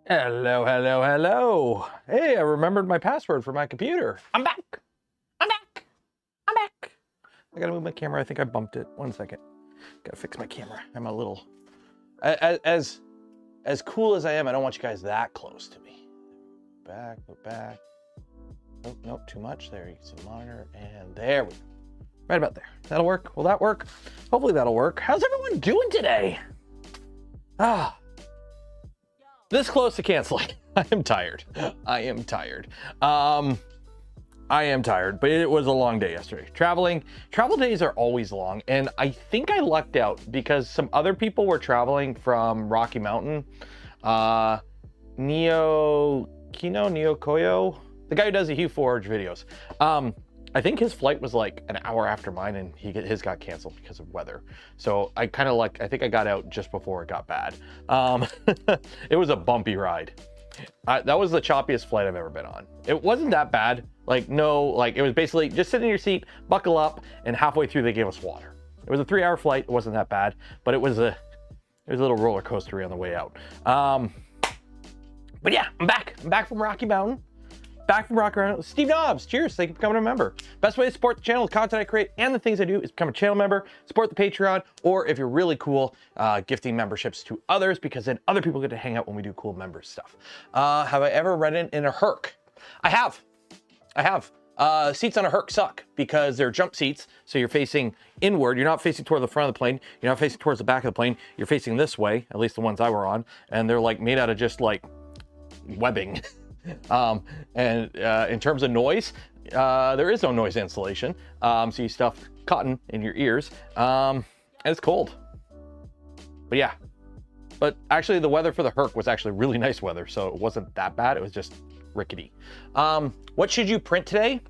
Hello, hello, hello. Hey, I remembered my password for my computer. I'm back. I'm back. I'm back. I gotta move my camera. I think I bumped it. 1 second. Gotta fix my camera. I'm a little... As cool as I am, I don't want you guys that close to me. Back, go back. Oh, nope, too much. There, you can see the monitor. And there we go. Right about there. That'll work. Will that work? Hopefully that'll work. How's everyone doing today? This close to canceling. I am tired. I am tired. I am tired, but it was a long day yesterday. Travel days are always long, and I think I lucked out because some other people were traveling from Rocky Mountain. Neo Koyo, the guy who does the Hugh Forge videos. I think his flight was like an hour after mine, and his got canceled because of weather. So I kind of I think I got out just before it got bad. It was a bumpy ride. That was the choppiest flight I've ever been on. It wasn't that bad. It was basically just sit in your seat, buckle up, and halfway through they gave us water. It was a 3-hour flight. It wasn't that bad, but it was a little roller coastery on the way out. But yeah, I'm back. I'm back from Rocky Mountain. Back from Rocky Mountain. Steve Knobs, cheers. Thank you for becoming a member. Best way to support the channel, the content I create, and the things I do is become a channel member, support the Patreon, or if you're really cool, gifting memberships to others, because then other people get to hang out when we do cool member stuff. Have I ever ridden in a Herc? I have. Seats on a Herc suck because they're jump seats, so you're facing inward. You're not facing toward the front of the plane. You're not facing towards the back of the plane. You're facing this way, at least the ones I were on, and they're made out of just webbing. In terms of noise, there is no noise insulation. So you stuff cotton in your ears, and it's cold. But yeah, but actually the weather for the Herc was actually really nice weather, so it wasn't that bad. It was just rickety. What should you print today?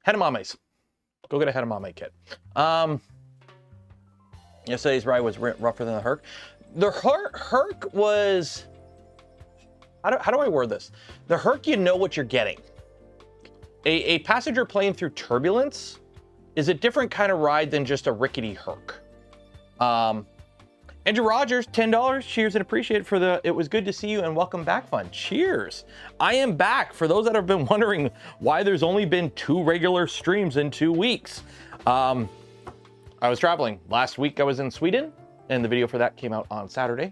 Hedemames. Go get a Hedemame kit. Yesterday's ride was rougher than the Herc. The Herc was... How do I word this? The Herc, you know what you're getting. A passenger plane through turbulence is a different kind of ride than just a rickety Herc. Andrew Rogers, $10. Cheers and appreciate it for the "it was good to see you and welcome back" fund. Cheers. I am back. For those that have been wondering why there's only been 2 regular streams in 2 weeks. I was traveling. Last week I was in Sweden, and the video for that came out on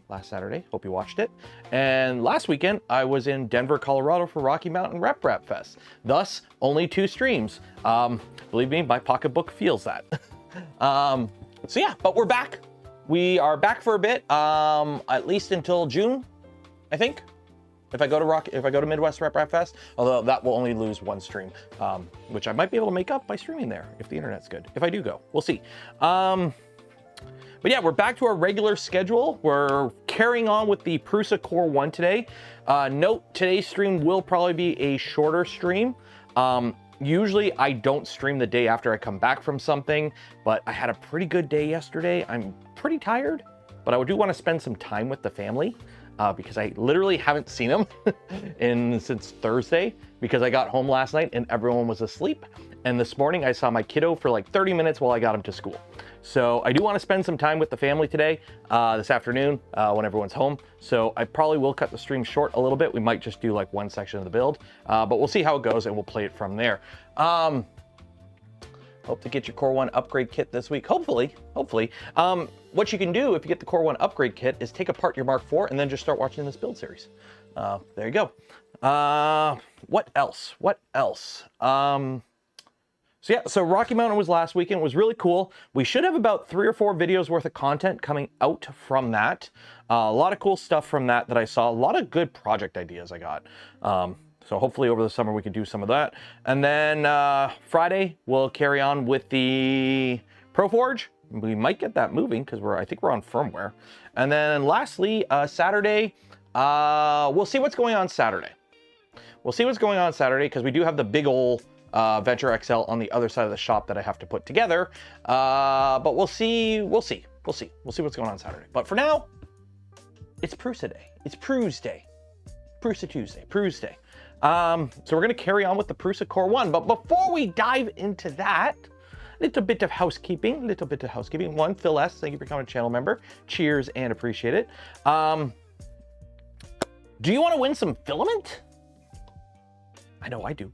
last Saturday. Hope you watched it. And last weekend, I was in Denver, Colorado for Rocky Mountain Rap Fest. Thus, only 2 streams. Believe me, my pocketbook feels that. So yeah, but we're back. We are back for a bit, at least until June, I think. If I go to Midwest Rap Fest, although that will only lose 1 stream, which I might be able to make up by streaming there if the internet's good. If I do go, we'll see. But yeah, we're back to our regular schedule. We're carrying on with the Prusa Core 1 today. Note, today's stream will probably be a shorter stream. Usually I don't stream the day after I come back from something, but I had a pretty good day yesterday. I'm pretty tired, but I do want to spend some time with the family because I literally haven't seen them since Thursday, because I got home last night and everyone was asleep. And this morning I saw my kiddo for 30 minutes while I got him to school. So I do want to spend some time with the family today, this afternoon, when everyone's home. So I probably will cut the stream short a little bit. We might just do 1 section of the build, but we'll see how it goes and we'll play it from there. Hope to get your Core 1 upgrade kit this week, hopefully. What you can do if you get the Core 1 upgrade kit is take apart your Mark IV and then just start watching this build series. There you go. What else? So yeah, so Rocky Mountain was last weekend. It was really cool. We should have about 3 or 4 videos worth of content coming out from that. A lot of cool stuff from that I saw. A lot of good project ideas I got. So hopefully over the summer we can do some of that. And then Friday we'll carry on with the ProForge. We might get that moving because I think we're on firmware. And then lastly, Saturday, we'll see what's going on Saturday. Because we do have the big old Venture XL on the other side of the shop that I have to put together. But we'll see what's going on Saturday. But for now, it's Prusa Day. It's Prusa Day. Prusa Tuesday. Prusa Day. So we're going to carry on with the Prusa Core 1. But before we dive into that, little bit of housekeeping. One, Phil S., thank you for becoming a channel member. Cheers and appreciate it. Do you want to win some filament? I know I do.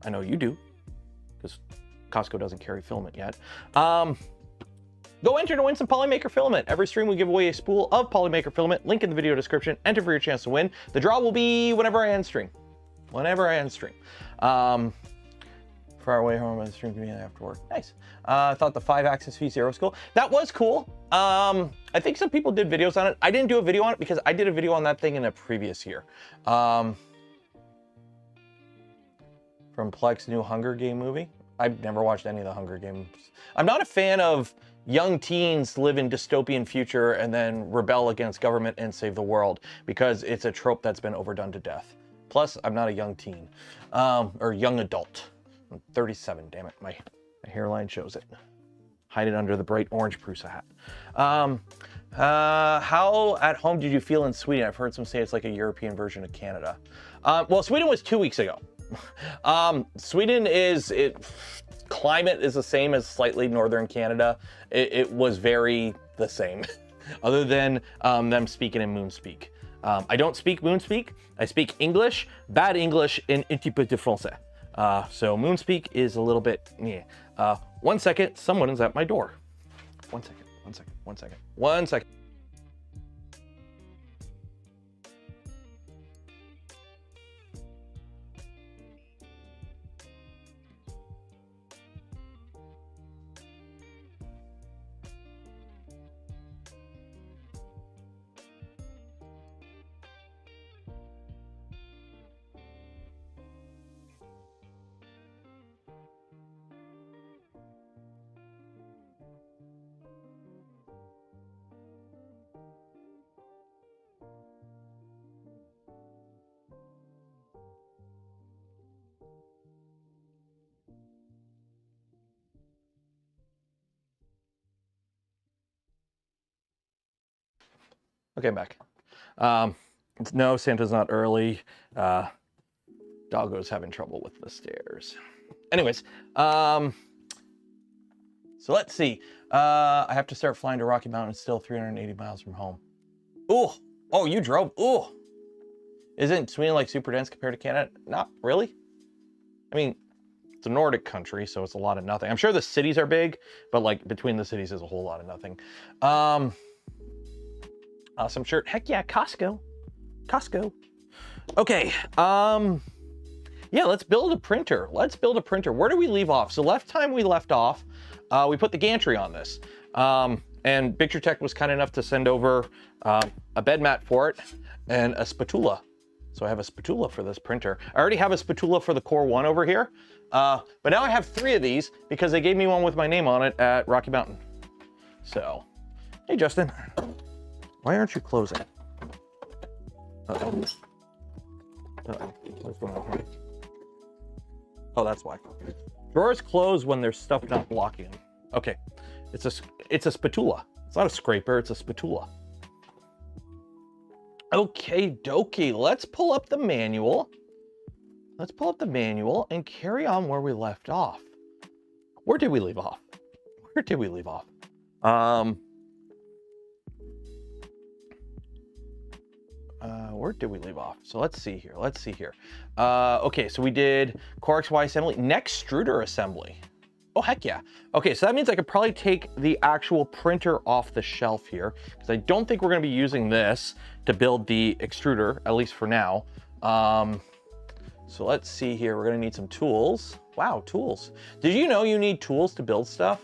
I know you do, because Costco doesn't carry filament yet. Go enter to win some Polymaker filament. Every stream we give away a spool of Polymaker filament. Link in the video description. Enter for your chance to win. The draw will be whenever I end stream. Whenever I end stream. Far away home on the stream community after work. Nice. I thought the 5-axis V0 was cool. That was cool. I think some people did videos on it. I didn't do a video on it because I did a video on that thing in a previous year. From Plex new Hunger Game movie. I've never watched any of the Hunger Games. I'm not a fan of young teens live in dystopian future and then rebel against government and save the world, because it's a trope that's been overdone to death. Plus, I'm not a young teen, or young adult. I'm 37, damn it, my hairline shows it. Hide it under the bright orange Prusa hat. How at home did you feel in Sweden? I've heard some say it's like a European version of Canada. Well, Sweden was 2 weeks ago. Sweden climate is the same as slightly northern Canada. It was very the same, other than them speaking in Moonspeak. I don't speak Moonspeak. I speak English, bad English, and un petit peu de français. So Moonspeak is a little bit, yeah. 1 second, someone is at my door. 1 second, 1 second, 1 second, 1 second. Okay, I'm back. No, Santa's not early. Doggo's having trouble with the stairs. Anyways, so let's see. I have to start flying to Rocky Mountain. It's still 380 miles from home. Ooh, oh, you drove? Ooh. Isn't Sweden like super dense compared to Canada? Not really. I mean, it's a Nordic country, so it's a lot of nothing. I'm sure the cities are big, but like between the cities is a whole lot of nothing. Awesome shirt. Heck yeah, Costco. Costco. Okay. Yeah, let's build a printer. Let's build a printer. Where do we leave off? So last time we left off, we put the gantry on this. And Picture Tech was kind enough to send over a bed mat for it and a spatula. So I have a spatula for this printer. I already have a spatula for the Core 1 over here. But now I have 3 of these because they gave me one with my name on it at Rocky Mountain. So, hey Justin. Why aren't you closing? Uh-oh. Uh-oh. What's going on here? Oh, that's why. Drawers close when there's stuff not blocking them. Okay. It's a spatula. It's not a scraper, it's a spatula. Okay, dokie. Let's pull up the manual. Let's pull up the manual and carry on where we left off. Where did we leave off? Where did we leave off? Where did we leave off? So let's see here. Let's see here. Okay, so we did Core XY assembly, Nextruder assembly. Oh, heck yeah. Okay, so that means I could probably take the actual printer off the shelf here, because I don't think we're going to be using this to build the extruder, at least for now. So let's see here. We're going to need some tools. Wow, tools. Did you know you need tools to build stuff?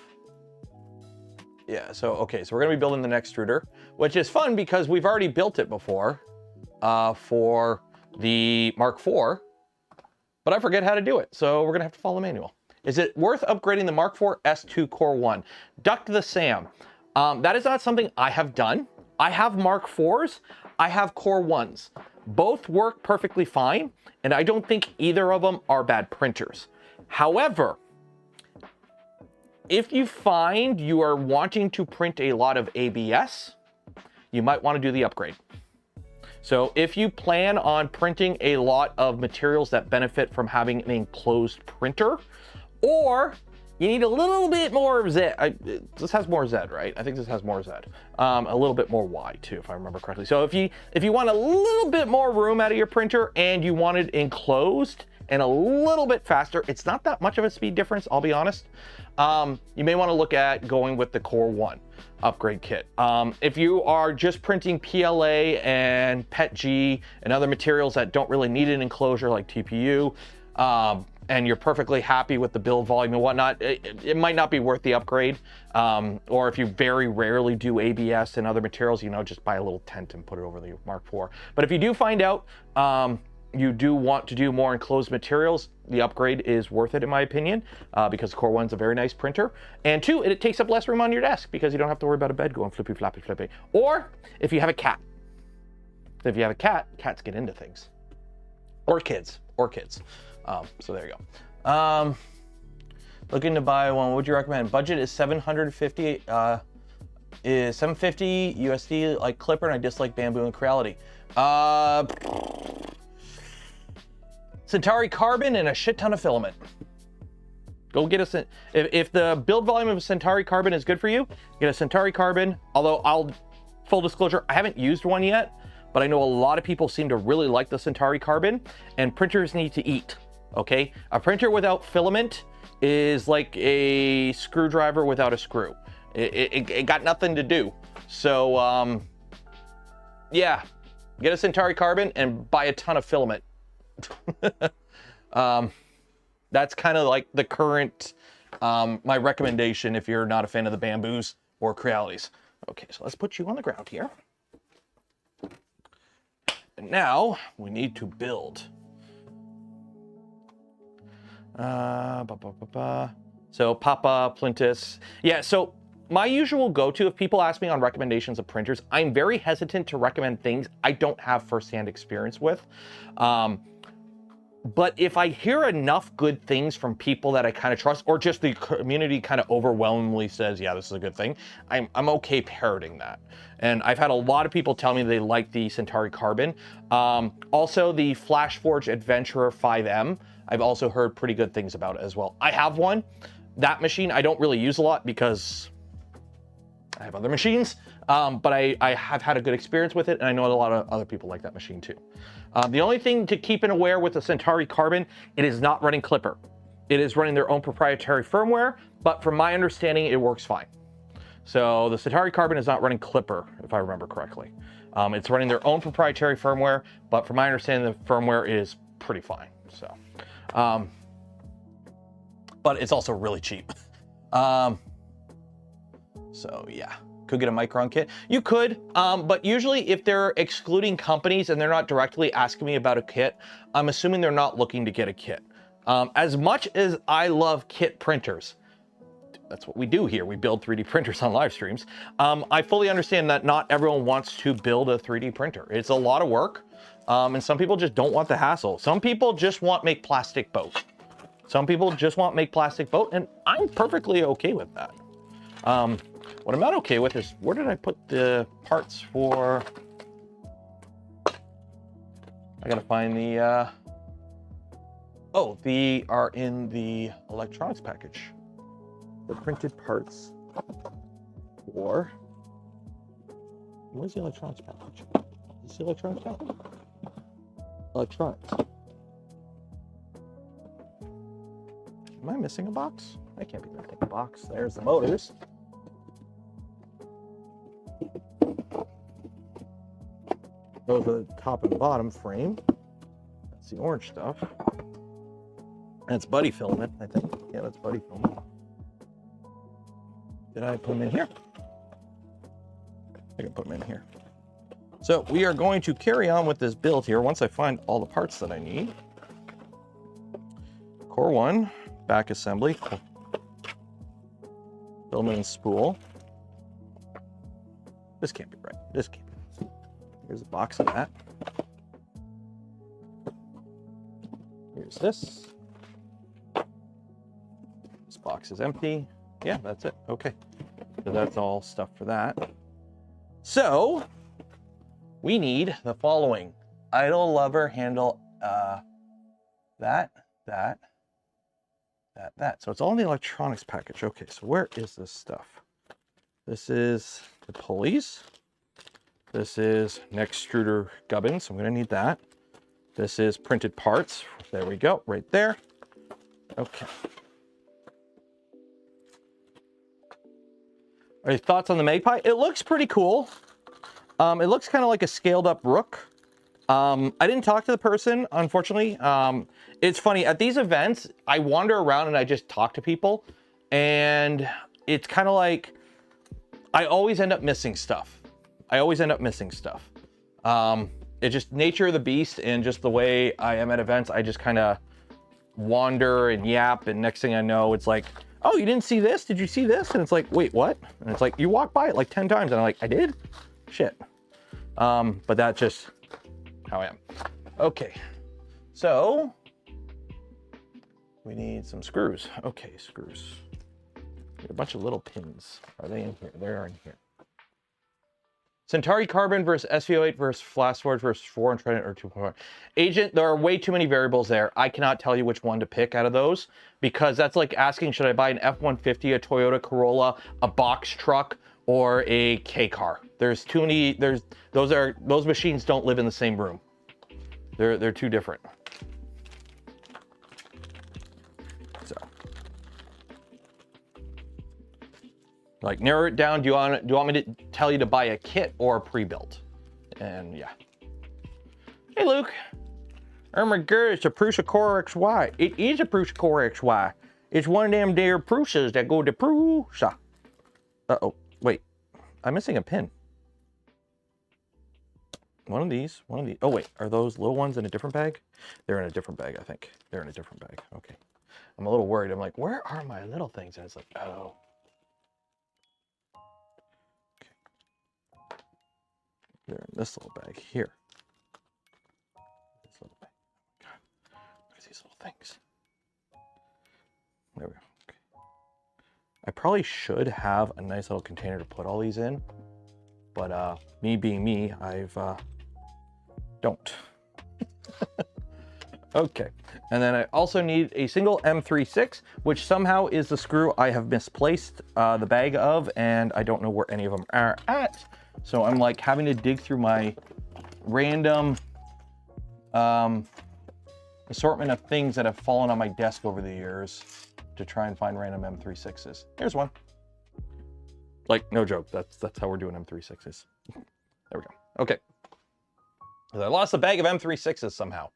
Yeah, so, okay, so we're going to be building the Nextruder, which is fun because we've already built it before for the Mark IV, but I forget how to do it, so we're going to have to follow the manual. Is it worth upgrading the Mark IV S2 Core 1? Duck the Sam. That is not something I have done. I have Mark IVs, I have Core 1s. Both work perfectly fine, and I don't think either of them are bad printers. However, if you find you are wanting to print a lot of ABS, you might want to do the upgrade. So if you plan on printing a lot of materials that benefit from having an enclosed printer, or you need a little bit more Z. This has more Z, right? I think this has more Z. A little bit more Y too, if I remember correctly. So if you want a little bit more room out of your printer and you want it enclosed and a little bit faster, it's not that much of a speed difference, I'll be honest. You may want to look at going with the Core 1 upgrade kit. If you are just printing PLA and PETG and other materials that don't really need an enclosure like TPU, and you're perfectly happy with the build volume and whatnot, it might not be worth the upgrade. Or if you very rarely do ABS and other materials, you know, just buy a little tent and put it over the Mark IV. But if you do find out you do want to do more enclosed materials, the upgrade is worth it in my opinion, because Core 1's a very nice printer. And 2, it takes up less room on your desk because you don't have to worry about a bed going flippy, flappy, flippy. Or if you have a cat. If you have a cat, cats get into things. Or kids. So there you go. Looking to buy one, what would you recommend? Budget is 750, is 750 USD like Clipper, and I dislike bamboo and Creality. Centauri Carbon and a shit ton of filament. Go get a, if the build volume of a Centauri Carbon is good for you, get a Centauri Carbon. Although full disclosure, I haven't used one yet, but I know a lot of people seem to really like the Centauri Carbon, and printers need to eat, okay? A printer without filament is like a screwdriver without a screw. It got nothing to do. So, yeah, get a Centauri Carbon and buy a ton of filament. That's kind of like the current, my recommendation if you're not a fan of the bamboos or Crealities. Okay, so let's put you on the ground here. And now we need to build. So Papa, Plintus. Yeah, so my usual go-to, if people ask me on recommendations of printers, I'm very hesitant to recommend things I don't have firsthand experience with. But if I hear enough good things from people that I kind of trust, or just the community kind of overwhelmingly says, yeah, this is a good thing, I'm okay parroting that. And I've had a lot of people tell me they like the Centauri Carbon. Also the FlashForge Adventurer 5M, I've also heard pretty good things about it as well. I have one. That machine I don't really use a lot because I have other machines, but I have had a good experience with it, and I know a lot of other people like that machine too. The only thing to keep in aware with the Centauri Carbon, it is not running Clipper. It is running their own proprietary firmware, but from my understanding, it works fine. So the Centauri Carbon is not running Clipper, if I remember correctly. It's running their own proprietary firmware, but from my understanding, the firmware is pretty fine. So, but it's also really cheap. So yeah. Could get a Micron kit. You could, but usually if they're excluding companies and they're not directly asking me about a kit, I'm assuming they're not looking to get a kit. As much as I love kit printers, that's what we do here. We build 3D printers on live streams. I fully understand that not everyone wants to build a 3D printer. It's a lot of work, and some people just don't want the hassle. Some people just want make plastic boat. Some people just want make plastic boat, and I'm perfectly okay with that. What I'm not okay with is, where did I put the parts for? I gotta find the, oh, they are in the electronics package. The printed parts for, where's the electronics package? Is this the electronics package? Electronics. Am I missing a box? I can't be missing a box. There's the motors. Those are the top and bottom frame. That's the orange stuff. That's buddy filament, I think. Yeah, that's buddy filament. Did I put them in here? I can put them in here. So we are going to carry on with this build here once I find all the parts that I need. Core 1, back assembly. Filament and spool. This can't be right. This can't be. Here's a box of that. Here's this. This box is empty. Yeah, that's it. Okay. So that's all stuff for that. So we need the following: idle lever handle, that, that. So it's all in the electronics package. Okay, so where is this stuff? This is the pulleys. This is Nextruder gubbins. I'm gonna need that. This is printed parts. There we go, right there. Okay. Any thoughts on the Magpie? It looks pretty cool. It looks kind of like a scaled up Rook. I didn't talk to the person, unfortunately. It's funny, at these events, I wander around and I just talk to people, and it's kind of like, I always end up missing stuff. It's just nature of the beast, and just the way I am at events, I just kind of wander and yap, and next thing I know, it's like, oh, you didn't see this? Did you see this? And it's like, wait, what? And it's like, you walked by it like 10 times, and I'm like, I did? Shit. But that's just how I am. Okay, so we need some screws. Okay, screws. A bunch of little pins. Are they in here? They are in here. Centauri Carbon versus SVO8 versus Flash Forge versus 4 and Trident or 2.4. Agent, there are way too many variables there. I cannot tell you which one to pick out of those, because that's like asking, should I buy an F-150, a Toyota Corolla, a box truck, or a K car? There's too many, those machines don't live in the same room. They're too different. So, like, narrow it down. Do you want me to tell you to buy a kit or a pre-built? And yeah. Hey, Luke. Oh my god, it's a Prusa Core XY. It is a Prusa Core XY. It's one of them there Prusas that go to Prusa. Uh-oh, wait. I'm missing a pin. One of these. Oh wait, are those little ones in a different bag? They're in a different bag, I think. They're in a different bag, okay. I'm a little worried. I'm like, where are my little things? And it's like, oh. Okay. They're in this little bag here. This little bag. Oh my god. Look at these little things. There we go. Okay. I probably should have a nice little container to put all these in, but me being me, I've don't. Okay, and then I also need a single M36, which somehow is the screw I have misplaced the bag of, and I don't know where any of them are at. So I'm like having to dig through my random assortment of things that have fallen on my desk over the years to try and find random M36s. Here's one. Like, no joke, that's how we're doing M36s. There we go. Okay. I lost a bag of M36s somehow.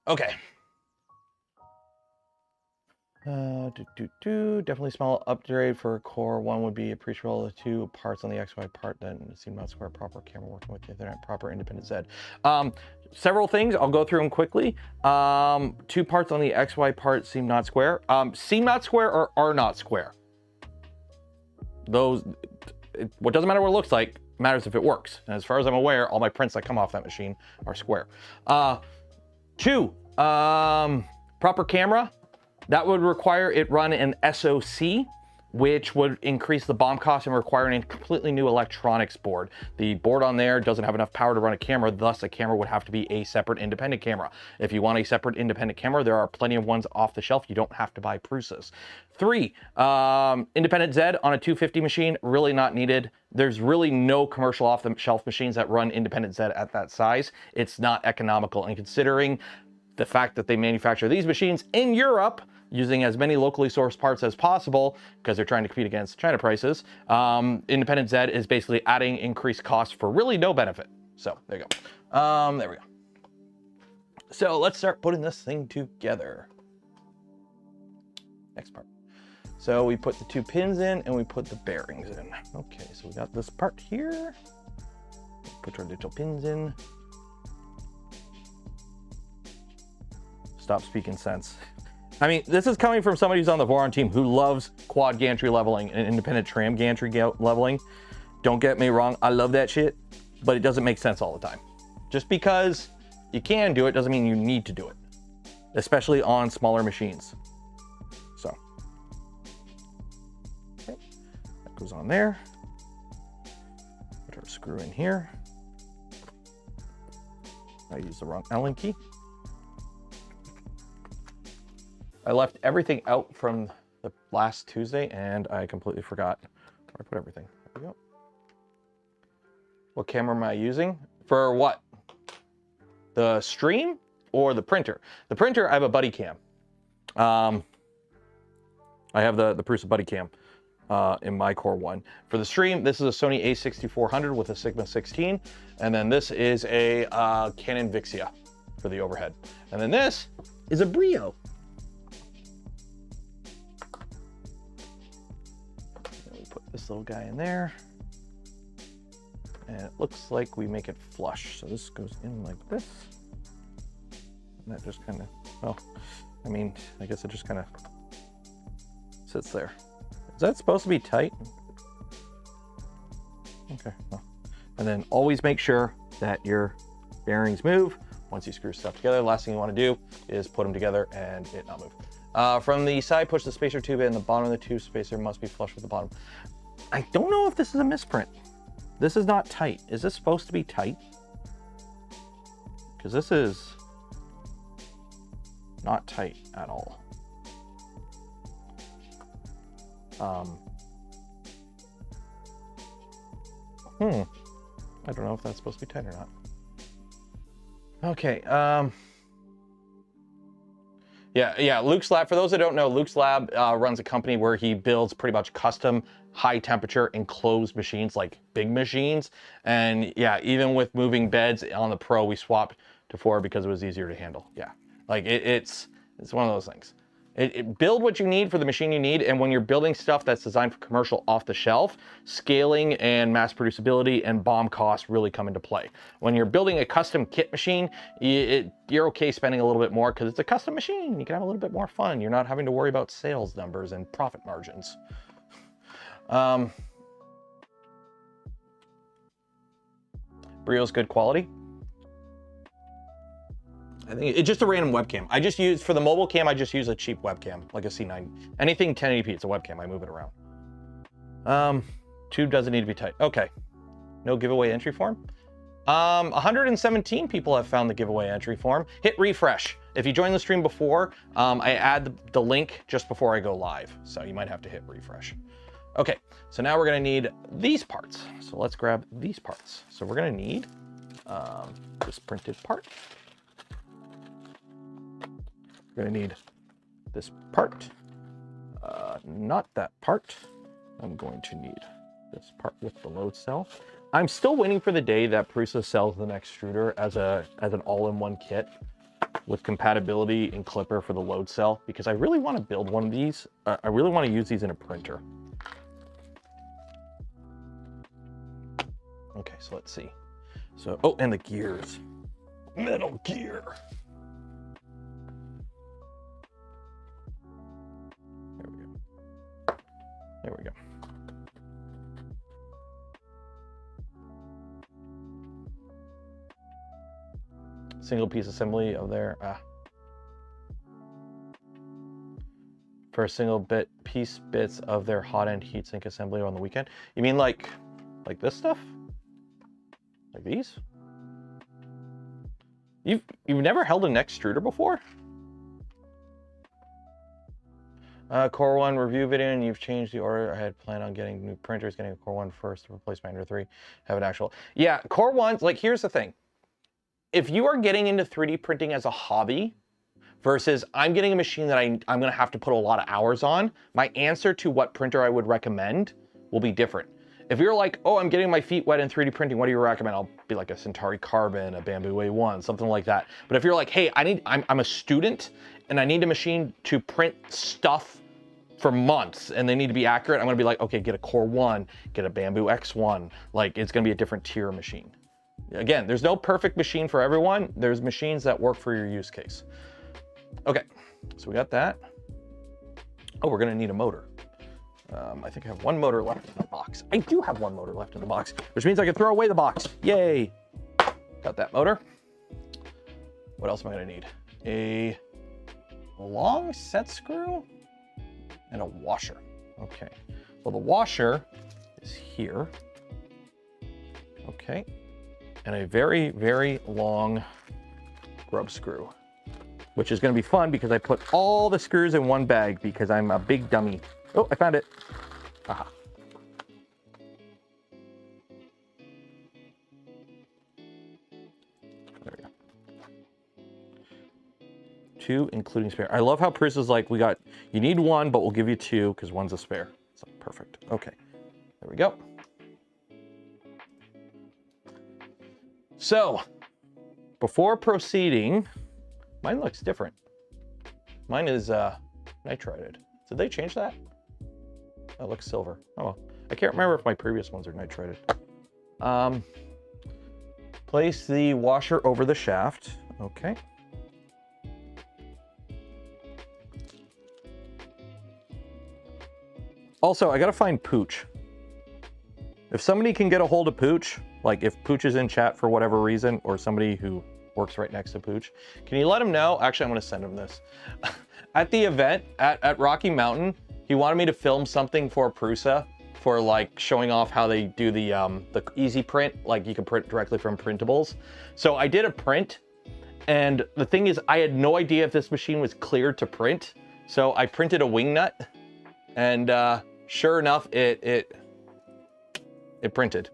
Okay. Definitely small upgrade for a core. One would be appreciable. The 2 parts on the XY part, then seam not square, proper camera working with the Ethernet, proper independent Z. Several things, I'll go through them quickly. 2 parts on the XY part, seam not square. Seam not square or are not square. Those, what doesn't matter what it looks like, matters if it works. And as far as I'm aware, all my prints that come off that machine are square. 2, proper camera. That would require it run an SoC, which would increase the BOM cost and require a completely new electronics board. The board on there doesn't have enough power to run a camera, thus a camera would have to be a separate independent camera. If you want a separate independent camera, there are plenty of ones off the shelf. You don't have to buy Prusas. 3, independent Z on a 250 machine, really not needed. There's really no commercial off-the-shelf machines that run independent Z at that size. It's not economical, and considering the fact that they manufacture these machines in Europe, using as many locally sourced parts as possible, because they're trying to compete against China prices, independent Z is basically adding increased costs for really no benefit. So there you go. There we go. So let's start putting this thing together. Next part. So we put the 2 pins in and we put the bearings in. Okay, so we got this part here. Put our little pins in. Stop speaking sense. I mean, this is coming from somebody who's on the Voron team who loves quad gantry leveling and independent tram gantry leveling. Don't get me wrong, I love that shit, but it doesn't make sense all the time. Just because you can do it doesn't mean you need to do it, especially on smaller machines. So, okay, that goes on there. Put our screw in here. I used the wrong Allen key. I left everything out from the last Tuesday and I completely forgot where I put everything. There we go. What camera am I using? For what? The stream or the printer? The printer, I have a buddy cam. I have the Prusa buddy cam in my Core 1. For the stream, this is a Sony a6400 with a Sigma 16. And then this is a Canon Vixia for the overhead. And then this is a Brio. And we put this little guy in there. And it looks like we make it flush. So this goes in like this. And that just kind of, well, I mean, I guess it just kind of sits there. Is that supposed to be tight? Okay. Well. And then always make sure that your bearings move once you screw stuff together. The last thing you want to do is put them together and it not move. From the side, push the spacer tube in. The bottom of the tube spacer must be flush with the bottom. I don't know if this is a misprint. This is not tight. Is this supposed to be tight? Because this is not tight at all. I don't know if that's supposed to be tight or not. Okay, yeah, Luke's Lab, for those that don't know, Luke's Lab runs a company where he builds pretty much custom high temperature enclosed machines, like big machines. And yeah, even with moving beds on the Pro, we swapped to 4 because it was easier to handle. Yeah, like it's one of those things. Build what you need for the machine you need, and when you're building stuff that's designed for commercial off the shelf, scaling and mass producibility and BOM costs really come into play. When you're building a custom kit machine, you're okay spending a little bit more because it's a custom machine. You can have a little bit more fun. You're not having to worry about sales numbers and profit margins. Brio's good quality. I think it's just a random webcam. I just use, for the mobile cam, I just use a cheap webcam, like a C9. Anything 1080p, it's a webcam, I move it around. Tube doesn't need to be tight. Okay, no giveaway entry form. 117 people have found the giveaway entry form. Hit refresh. If you joined the stream before, I add the link just before I go live, so you might have to hit refresh. Okay, so now we're gonna need these parts. So let's grab these parts. So we're gonna need this printed part. We're gonna need this part, not that part. I'm going to need this part with the load cell. I'm still waiting for the day that Prusa sells the Nextruder as an all-in-one kit with compatibility and clipper for the load cell, because I really want to build one of these. I really want to use these in a printer. Okay, so let's see. So, oh, and the gears. Metal gear. There we go. Single piece assembly of their, for a single piece bits of their hot end heatsink assembly on the weekend. You mean like this stuff? Like these? You've never held a Nextruder before? Core 1 review video, and you've changed the order. I had planned on getting new printers, getting a Core 1 first to replace my Ender 3. Have an actual. Yeah, Core 1's, like, here's the thing. If you are getting into 3D printing as a hobby versus I'm getting a machine that I'm going to have to put a lot of hours on, my answer to what printer I would recommend will be different. If you're like, oh, I'm getting my feet wet in 3D printing, what do you recommend? I'll be like a Centauri Carbon, a Bamboo A1, something like that. But if you're like, hey, I'm a student and I need a machine to print stuff for months and they need to be accurate, I'm gonna be like, okay, get a Core 1, get a Bamboo X1. Like, it's gonna be a different tier machine. Again, there's no perfect machine for everyone. There's machines that work for your use case. Okay, so we got that. Oh, we're gonna need a motor. I think I have one motor left in the box. I do have one motor left in the box, which means I can throw away the box. Yay! Got that motor. What else am I gonna need? A long set screw and a washer. Okay, well, the washer is here. Okay, and a very, very long grub screw. which is going to be fun because I put all the screws in one bag because I'm a big dummy. Oh, I found it. Aha. There we go. 2, including spare. I love how Prusa's like, you need 1, but we'll give you 2 because 1's a spare. So perfect. Okay, there we go. So before proceeding, mine looks different. Mine is nitrided. Did they change that? That looks silver. Oh well. I can't remember if my previous ones are nitrided. Place the washer over the shaft. Okay. Also, I gotta find Pooch. If somebody can get a hold of Pooch, like if Pooch is in chat for whatever reason, or somebody who works right next to Pooch, can you let him know? Actually, I'm gonna send him this. At the event at Rocky Mountain, he wanted me to film something for Prusa for like showing off how they do the easy print, like you can print directly from printables. So I did a print, and the thing is, I had no idea if this machine was cleared to print. So I printed a wing nut, and sure enough, it printed.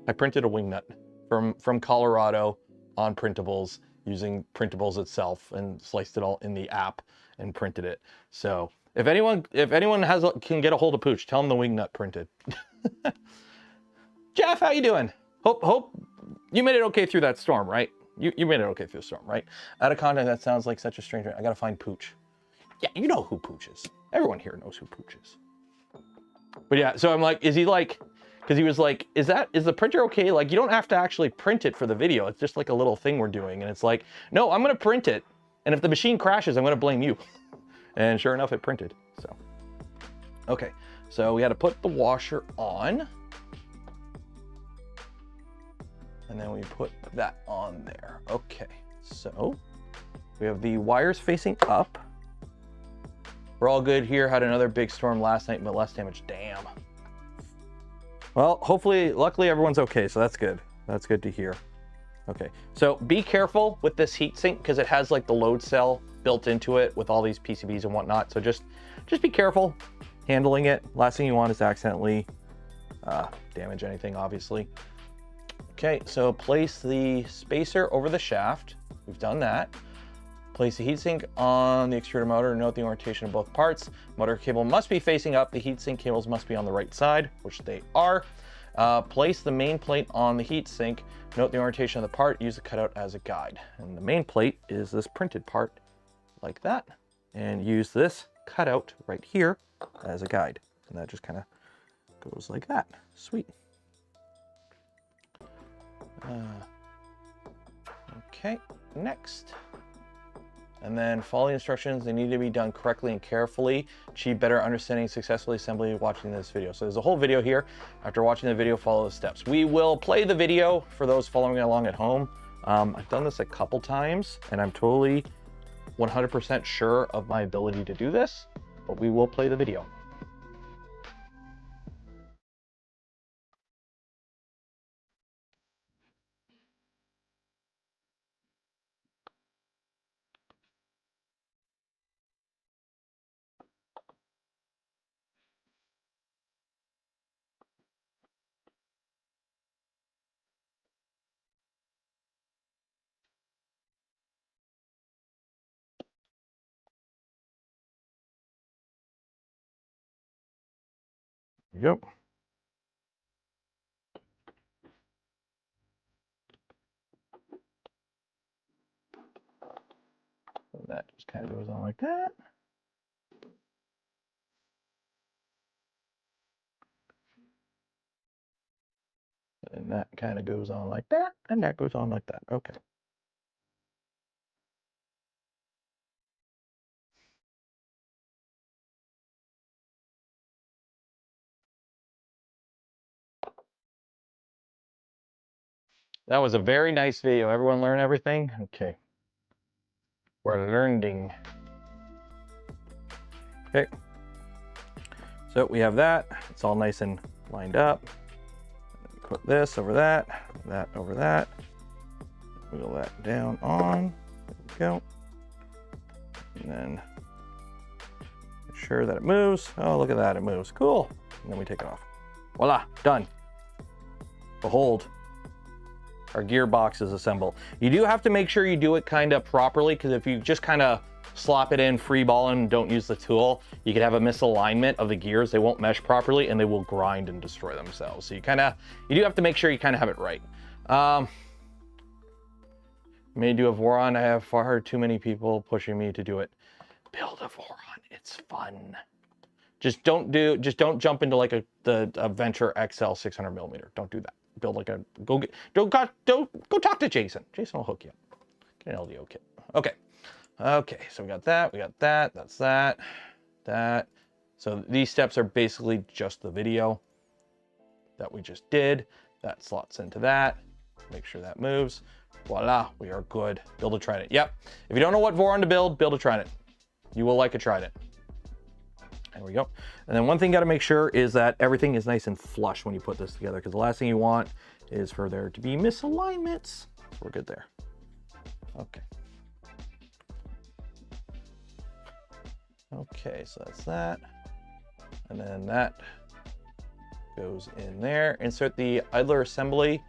I printed a wing nut from Colorado on printables using printables itself and sliced it all in the app and printed it. So if anyone can get a hold of Pooch, tell him the wing nut printed. Jeff, how you doing? Hope you made it okay through that storm, right? You made it okay through the storm, right? Out of context, that sounds like such a stranger. I gotta find Pooch. Yeah, you know who Pooch is. Everyone here knows who Pooch is. But yeah, so I'm like, is he like, because he was like, is the printer okay? Like, you don't have to actually print it for the video. It's just like a little thing we're doing. And it's like, no, I'm gonna print it. And if the machine crashes, I'm gonna blame you. And sure enough, it printed, so. Okay, so we had to put the washer on. And then we put that on there. Okay, so we have the wires facing up. We're all good here. Had another big storm last night, but less damage. Damn. Well, luckily everyone's okay, so that's good. That's good to hear. Okay, so be careful with this heatsink because it has like the load cell built into it with all these PCBs and whatnot. So just be careful handling it. Last thing you want is to accidentally damage anything, obviously. Okay, so place the spacer over the shaft. We've done that. Place the heatsink on the extruder motor. Note the orientation of both parts. Motor cable must be facing up. The heatsink cables must be on the right side, which they are. Place the main plate on the heatsink. Note the orientation of the part. Use the cutout as a guide. And the main plate is this printed part like that. And use this cutout right here as a guide. And that just kind of goes like that. Sweet. Okay, next. And then follow the instructions. They need to be done correctly and carefully. Achieve better understanding, successfully assembly watching this video. So there's a whole video here. After watching the video, follow the steps. We will play the video for those following along at home. I've done this a couple times and I'm totally 100% sure of my ability to do this, but we will play the video. Yep. So that just kind of goes on like that. And that kind of goes on like that, and that goes on like that. Okay. That was a very nice video. Everyone learn everything? Okay. We're learning. Okay. So we have that. It's all nice and lined up. Put this over that over that. Wheel that down on. There we go. And then make sure that it moves. Oh, look at that, it moves. Cool. And then we take it off. Voila, done. Behold, our gearbox is assembled. You do have to make sure you do it kind of properly, because if you just kind of slop it in free ball and don't use the tool, you could have a misalignment of the gears. They won't mesh properly and they will grind and destroy themselves. So you do have to make sure you kind of have it right. May do a Voron. I have far too many people pushing me to do it. Build a Voron. It's fun. Just don't jump into like the Venture XL 600 millimeter. Don't do that. Build like a go talk to Jason. Jason will hook you up. Get an LDO kit. Okay. Okay, so we got that, that's that. So these steps are basically just the video that we just did. That slots into that. Make sure that moves. Voila, we are good. Build a Trident. Yep. If you don't know what Voron to build a Trident. You will like a Trident. There we go. And then one thing you gotta make sure is that everything is nice and flush when you put this together, because the last thing you want is for there to be misalignments. We're good there. Okay. Okay, so that's that. And then that goes in there. Insert the idler assembly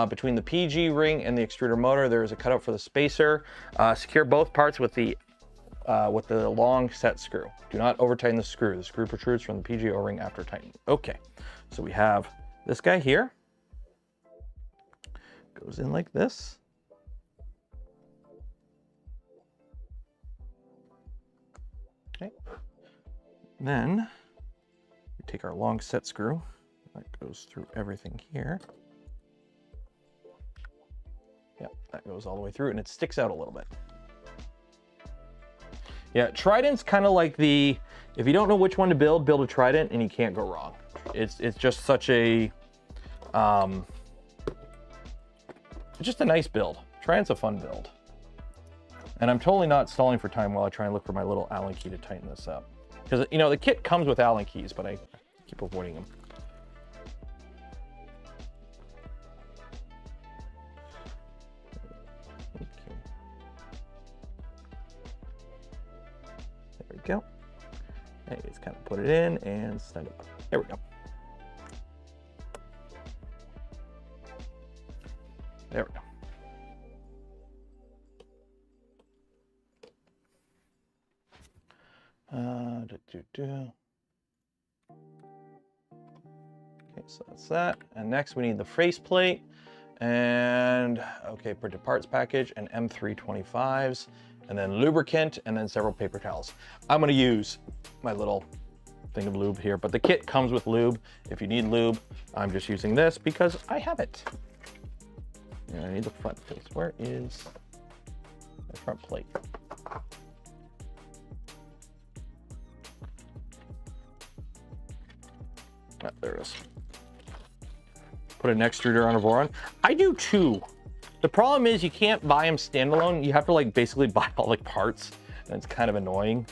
between the PG ring and the extruder motor. There is a cutout for the spacer. Secure both parts with the long set screw. Do not over tighten the screw. The screw protrudes from the PG O-ring after tightening. Okay, so we have this guy here. Goes in like this. Okay. Then we take our long set screw. That goes through everything here. Yep, that goes all the way through and it sticks out a little bit. Yeah, Trident's kind of like if you don't know which one to build a Trident and you can't go wrong. It's just such a, it's just a nice build. Trident's a fun build. And I'm totally not stalling for time while I try and look for my little Allen key to tighten this up. Because, you know, the kit comes with Allen keys, but I keep avoiding them. Okay. There we go. And just kind of put it in and stand it up. There we go. There we go. Okay, so that's that. And next we need the faceplate and okay, printed parts package and M325s and then lubricant and then several paper towels. I'm gonna use my little thing of lube here, but the kit comes with lube. If you need lube, I'm just using this because I have it. And I need the front face. Where is my front plate? Oh, there it is. Put an extruder on a Voron. I do too. The problem is you can't buy them standalone. You have to like basically buy all like parts, and it's kind of annoying.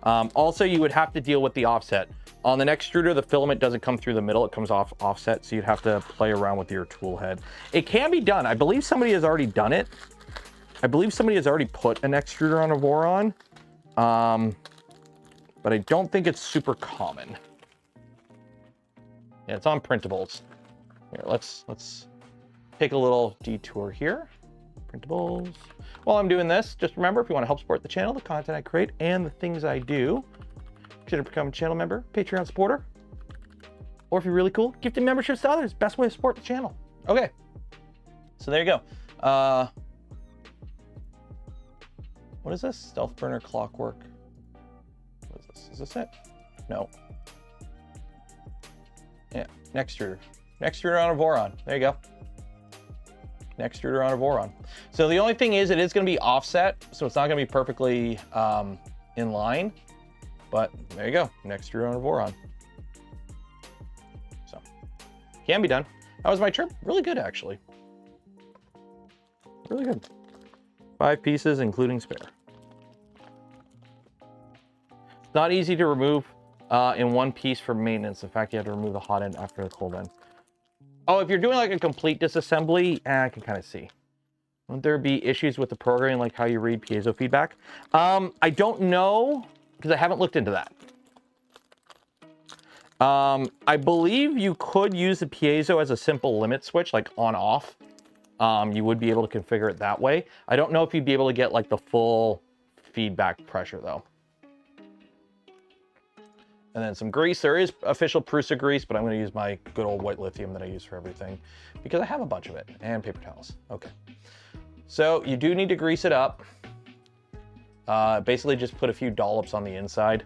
Also, you would have to deal with the offset. On the Nextruder, the filament doesn't come through the middle, it comes off offset, so you'd have to play around with your tool head. It can be done. I believe somebody has already done it. I believe somebody has already put an extruder on a Voron, but I don't think it's super common. Yeah, it's on printables. Here, let's take a little detour here. Printables. While I'm doing this, just remember, if you want to help support the channel, the content I create, and the things I do, consider becoming a channel member, Patreon supporter, or if you're really cool, gifting memberships to others. Best way to support the channel. Okay, so there you go. What is this? Stealth burner clockwork. What is this? Is this it? No. Yeah, Nextruder. Nextruder on a Voron. There you go. Nextruder on a Voron. So the only thing is, it is going to be offset, so it's not going to be perfectly in line. But there you go, Nextruder on a Voron. So, can be done. How was my trip? Really good, actually. Really good. 5 pieces, including spare. It's not easy to remove in one piece for maintenance. In fact, you have to remove the hot end after the cold end. Oh, if you're doing like a complete disassembly, I can kind of see. Won't there be issues with the programming, like how you read piezo feedback? I don't know, because I haven't looked into that. I believe you could use the piezo as a simple limit switch, like on off. You would be able to configure it that way. I don't know if you'd be able to get like the full feedback pressure though. And then some grease. There is official Prusa grease, but I'm going to use my good old white lithium that I use for everything because I have a bunch of it, and paper towels. Okay. So you do need to grease it up. Basically just put a few dollops on the inside.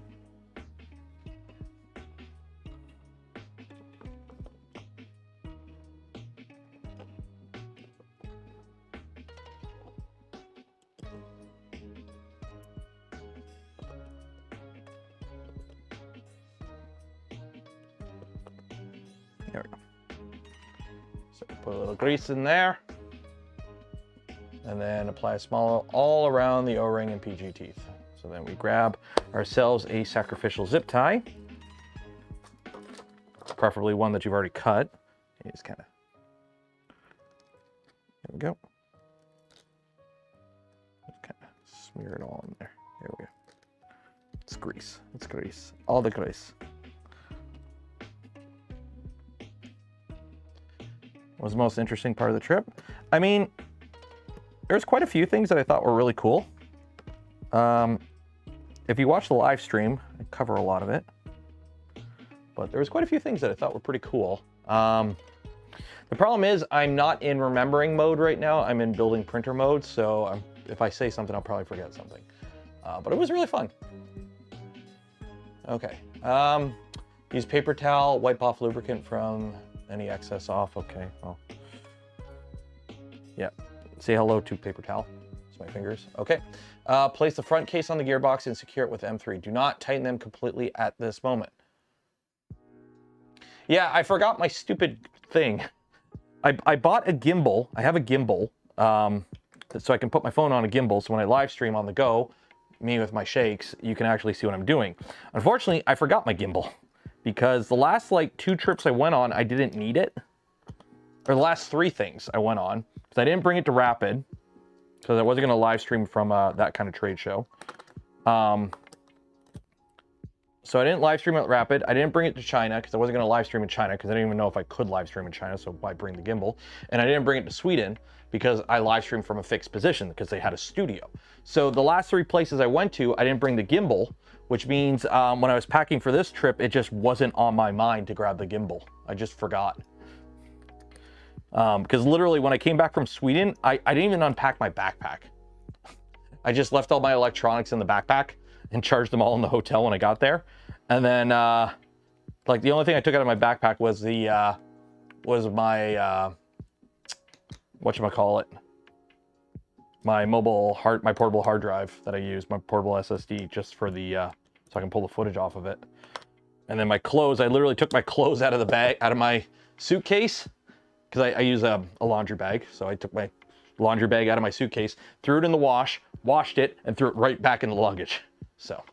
There we go. So put a little grease in there. And then apply a small all around the O-ring and PG teeth. So then we grab ourselves a sacrificial zip tie. Preferably one that you've already cut. You just kind of, there we go. Just kind of smear it all in there. There we go. It's grease, it's grease, all the grease. What was the most interesting part of the trip? I mean, there's quite a few things that I thought were really cool. If you watch the live stream, I cover a lot of it. But there was quite a few things that I thought were pretty cool. The problem is I'm not in remembering mode right now. I'm in building printer mode. So if I say something, I'll probably forget something. But it was really fun. Okay. Use paper towel, wipe off lubricant from any excess off. Okay, well. Yeah. Say hello to paper towel. It's my fingers. Okay. Place the front case on the gearbox and secure it with M3. Do not tighten them completely at this moment. Yeah, I forgot my stupid thing. I bought a gimbal. I have a gimbal, so I can put my phone on a gimbal. So when I live stream on the go, me with my shakes, you can actually see what I'm doing. Unfortunately, I forgot my gimbal because the last like 2 trips I went on, I didn't need it. Or the last 3 things I went on. Because I didn't bring it to Rapid. Because I wasn't going to live stream from that kind of trade show. So I didn't live stream at Rapid. I didn't bring it to China because I wasn't going to live stream in China because I didn't even know if I could live stream in China, so why bring the gimbal? And I didn't bring it to Sweden because I live streamed from a fixed position because they had a studio. So the last 3 places I went to, I didn't bring the gimbal, which means when I was packing for this trip, it just wasn't on my mind to grab the gimbal. I just forgot. Because literally when I came back from Sweden, I didn't even unpack my backpack. I just left all my electronics in the backpack and charged them all in the hotel when I got there. And then, like the only thing I took out of my backpack was the, my, whatchamacallit, my portable hard drive that I use, my portable SSD just for the, so I can pull the footage off of it. And then my clothes, I literally took my clothes out of the bag, out of my suitcase, because I use a laundry bag. So I took my laundry bag out of my suitcase, threw it in the wash, washed it, and threw it right back in the luggage. So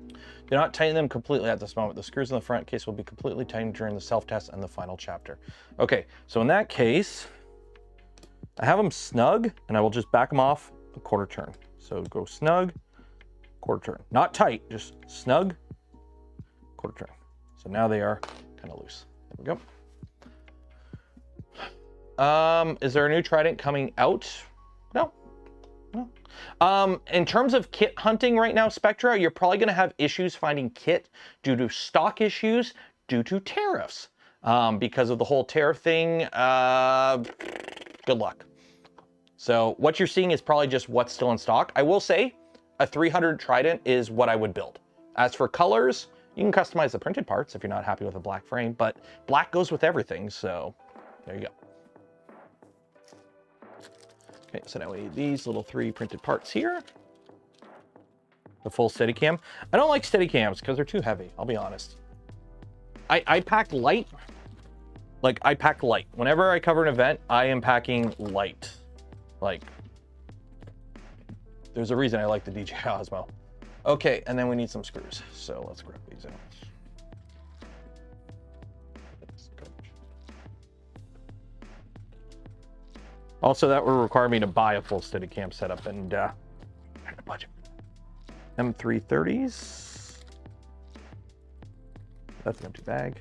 do not tighten them completely at this moment. The screws in the front case will be completely tightened during the self-test and the final chapter. Okay, so in that case, I have them snug, and I will just back them off a 1/4 turn. So go snug, 1/4 turn. Not tight, just snug, 1/4 turn. So now they are kind of loose. There we go. Is there a new Trident coming out? No. No. In terms of kit hunting right now, Spectra, you're probably going to have issues finding kit due to stock issues, due to tariffs. Because of the whole tariff thing, good luck. So what you're seeing is probably just what's still in stock. I will say a 300 Trident is what I would build. As for colors, you can customize the printed parts if you're not happy with a black frame, but black goes with everything, so there you go. Okay, so now we need these little 3 printed parts here. The full Steadicam. I don't like Steadicams because they're too heavy, I'll be honest. I pack light. Like, I pack light. Whenever I cover an event, I am packing light. Like, there's a reason I like the DJI Osmo. Okay, and then we need some screws. So let's grab these out. Also, that would require me to buy a full Steadicam setup, and I had a budget. M330s. That's an empty bag.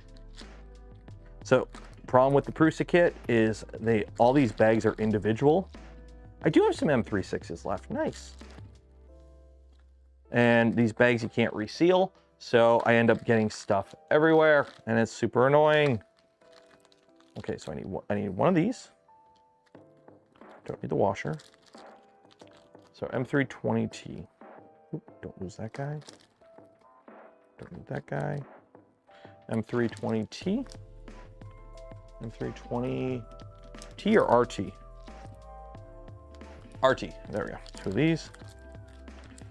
So, problem with the Prusa kit is all these bags are individual. I do have some M36s left. Nice. And these bags you can't reseal, so I end up getting stuff everywhere, and it's super annoying. Okay, so I need one of these. Don't need the washer. So M320T. Oop, don't lose that guy. Don't need that guy. M320T. M320T or RT? RT. There we go. Two of these.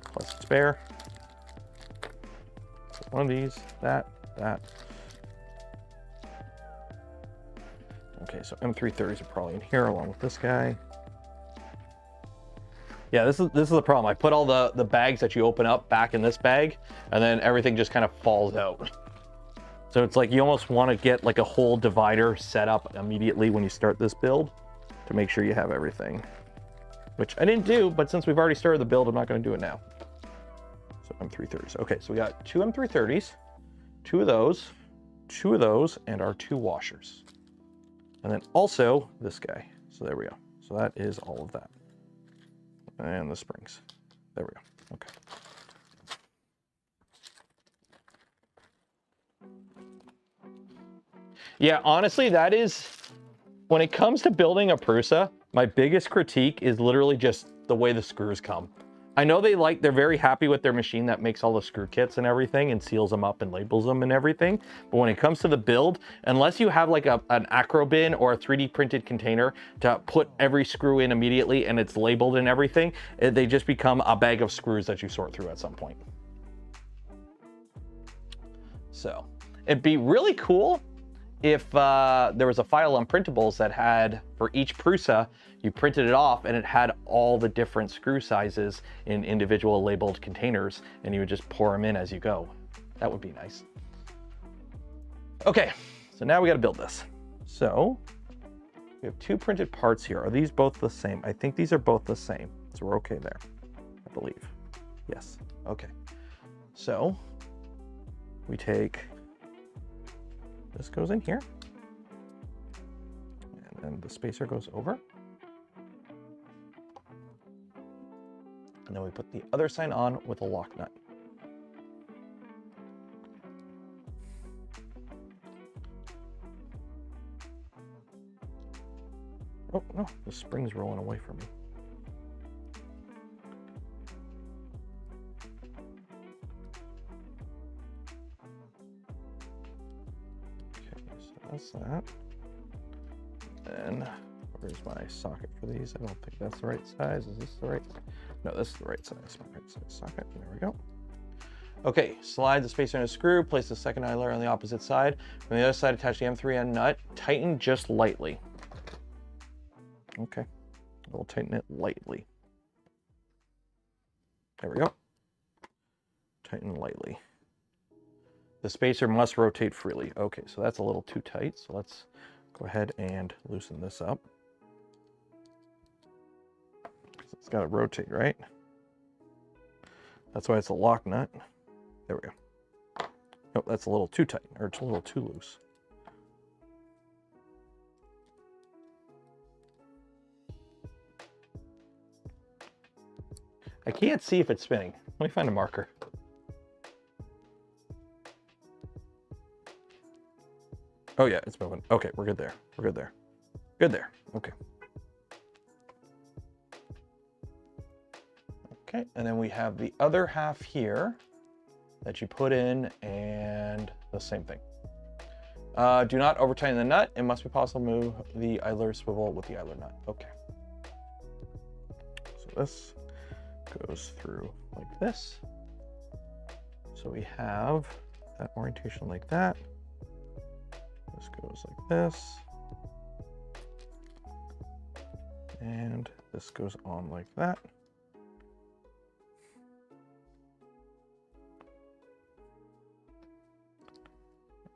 Plus spare. So one of these. That. Okay, so M330s are probably in here along with this guy. Yeah, this is the problem. I put all the bags that you open up back in this bag, and then everything just kind of falls out. So it's like you almost want to get like a whole divider set up immediately when you start this build to make sure you have everything. Which I didn't do, but since we've already started the build, I'm not going to do it now. So M330s. Okay, so we got two M330s, two of those, and our two washers. And then also this guy. So there we go. So that is all of that. And the springs. There we go. Okay. Yeah, honestly, that is, when it comes to building a Prusa, my biggest critique is literally just the way the screws come. I know they're very happy with their machine that makes all the screw kits and everything and seals them up and labels them and everything. But when it comes to the build, unless you have like an acro bin or a 3D printed container to put every screw in immediately and it's labeled and everything, they just become a bag of screws that you sort through at some point. So it'd be really cool if there was a file on printables that had, for each Prusa, you printed it off and it had all the different screw sizes in individual labeled containers, and you would just pour them in as you go. That would be nice. Okay, so now we got to build this. So we have two printed parts here. Are these both the same? I think these are both the same, so we're okay there, I believe. Yes, okay. So we take, this goes in here, and then the spacer goes over. And then we put the other side on with a lock nut. Oh no, the spring's rolling away from me. Okay, so that's that. And where's my socket for these? I don't think that's the right size. Is this the right? No, this is the right size. My right size socket. There we go. Okay, slide the spacer in a screw. Place the second idler on the opposite side. From the other side, attach the M3N nut. Tighten just lightly. Okay, we'll tighten it lightly. There we go. Tighten lightly. The spacer must rotate freely. Okay, so that's a little too tight. So let's go ahead and loosen this up. It's got to rotate, right? That's why it's a lock nut. There we go. Nope, that's a little too tight, or it's a little too loose. I can't see if it's spinning. Let me find a marker. Oh yeah, it's moving. Okay, we're good there. We're good there. Good there. Okay. Okay, and then we have the other half here that you put in, and the same thing. Do not over tighten the nut. It must be possible to move the idler swivel with the idler nut. Okay. So this goes through like this. So we have that orientation like that. This goes like this. And this goes on like that.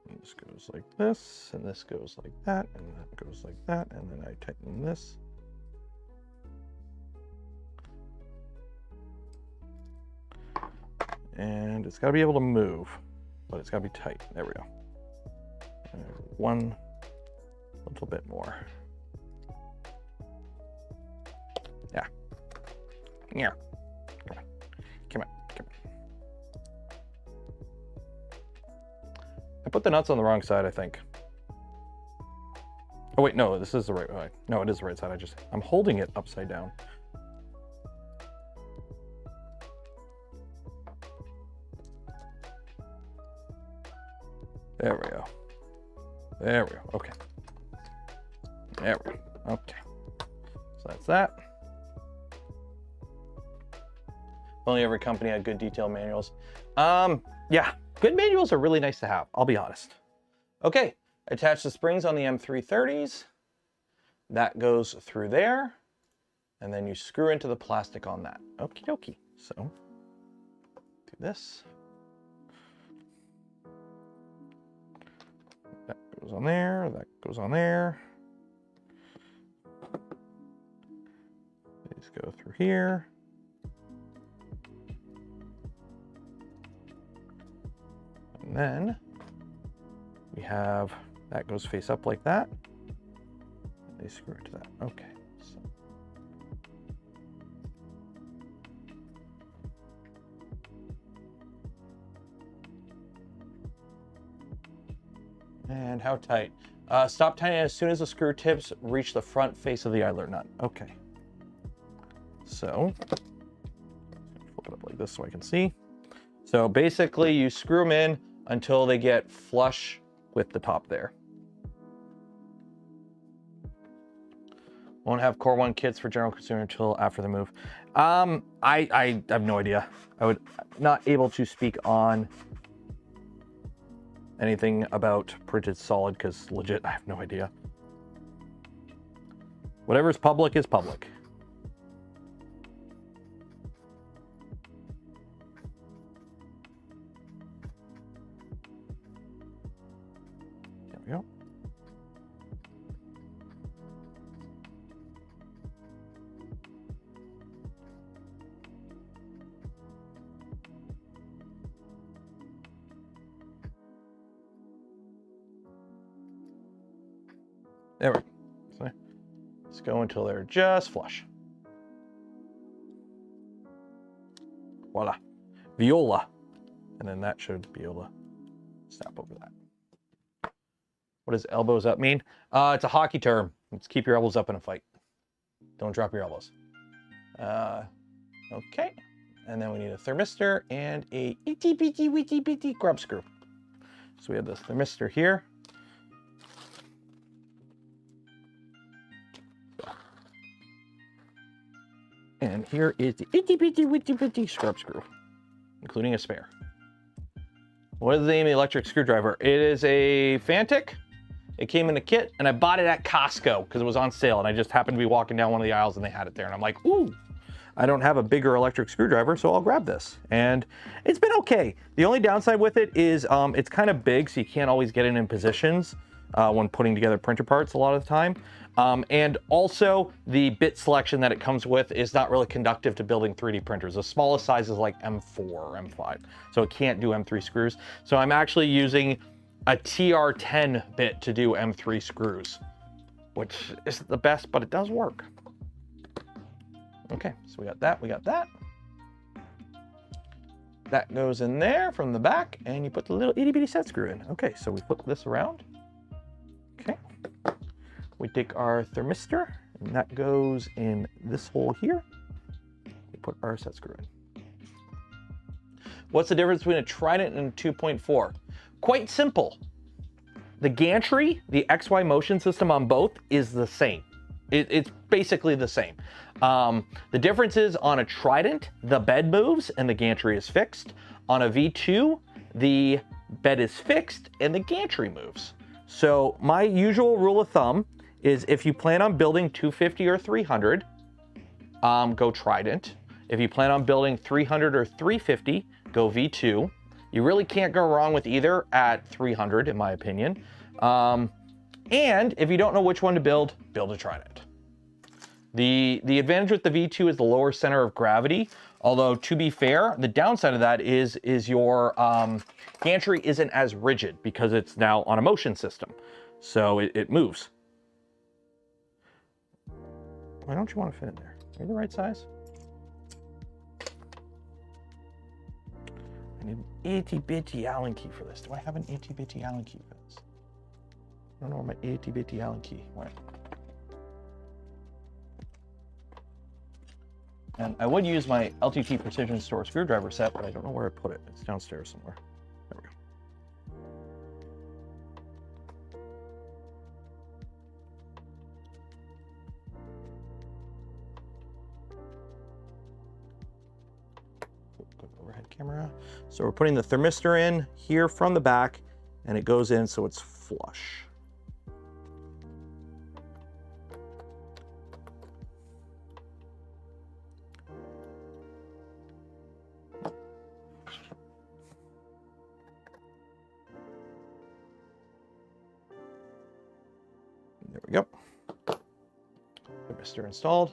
And this goes like this, and this goes like that, and that goes like that, and then I tighten this And it's got to be able to move, but it's got to be tight. There we go. One little bit more. Yeah. Yeah. Come on. Come on. Come on. I put the nuts on the wrong side, I think. Oh wait, no, this is the right way. No, it is the right side. I'm holding it upside down. There we go. There we go. Okay. There we go. Okay. So that's that. Only every company had good detail manuals. Yeah, good manuals are really nice to have, I'll be honest. Okay, attach the springs on the M330s. That goes through there. And then you screw into the plastic on that. Okie dokie. So, do this. That goes on there, that goes on there. These go through here. And then we have, that goes face up like that. They screw into that. Okay. So. And how tight? Stop tightening as soon as the screw tips reach the front face of the idler nut. Okay. So, flip it up like this so I can see. So basically you screw them in until they get flush with the top there. Won't have Core 1 kits for general consumer until after the move. I have no idea. I would not able to speak on anything about printed solid because legit, I have no idea. Whatever's public is public. There we go. There we go. So let's go until they're just flush. Voila. Viola. And then that should be able to snap over that. What does elbows up mean? It's a hockey term. It's keep your elbows up in a fight. Don't drop your elbows. Okay. And then we need a thermistor and a itty bitty witty bitty grub screw. So we have this thermistor here. And here is the itty bitty witty bitty scrub screw, including a spare. What is the name of the electric screwdriver? It is a Fantic. It came in a kit, and I bought it at Costco because it was on sale, and I just happened to be walking down one of the aisles, and they had it there, and I'm like, ooh, I don't have a bigger electric screwdriver, so I'll grab this. And it's been okay. The only downside with it is it's kind of big, so you can't always get it in positions when putting together printer parts a lot of the time. And also the bit selection that it comes with is not really conductive to building 3D printers. The smallest size is like M4 or M5, so it can't do M3 screws. So I'm actually using a TR10 bit to do M3 screws, which isn't the best, but it does work. Okay, so we got that, we got that. That goes in there from the back, and you put the little itty bitty set screw in. Okay, so we flip this around. Okay. We take our thermistor, and that goes in this hole here. We put our set screw in. What's the difference between a Trident and a 2.4? Quite simple. The gantry, the XY motion system on both is the same. It's basically the same. The difference is on a Trident, the bed moves and the gantry is fixed. On a V2, the bed is fixed and the gantry moves. So my usual rule of thumb is if you plan on building 250 or 300, go Trident. If you plan on building 300 or 350, go V2. You really can't go wrong with either at 300, in my opinion. And if you don't know which one to build a Trident. The advantage with the V2 is the lower center of gravity. Although, to be fair, the downside of that is your gantry isn't as rigid because it's now on a motion system. So it moves. Why don't you want to fit in there? Are you the right size? I need an itty-bitty Allen key for this. Do I have an itty-bitty Allen key for this? I don't know where my itty-bitty Allen key went. And I would use my LTT Precision Store screwdriver set, but I don't know where I put it. It's downstairs somewhere. There we go. Overhead camera. So we're putting the thermistor in here from the back, and it goes in so it's flush. There we go. Thermistor installed.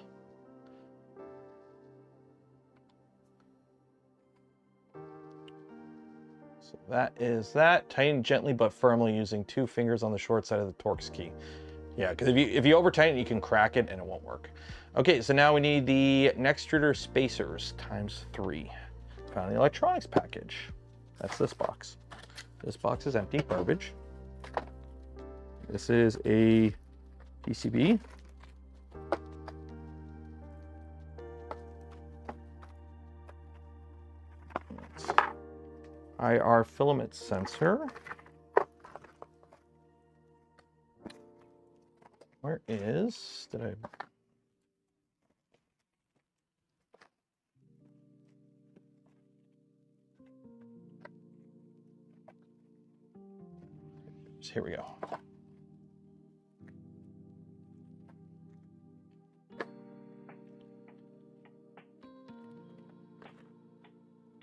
So that is that. Tighten gently but firmly using 2 fingers on the short side of the Torx key. Yeah, because if you over tighten it, you can crack it and it won't work. Okay, so now we need the Nextruder spacers ×3. Found the electronics package. That's this box. This box is empty, garbage. This is a PCB. IR filament sensor. Where is, did I? Here we go.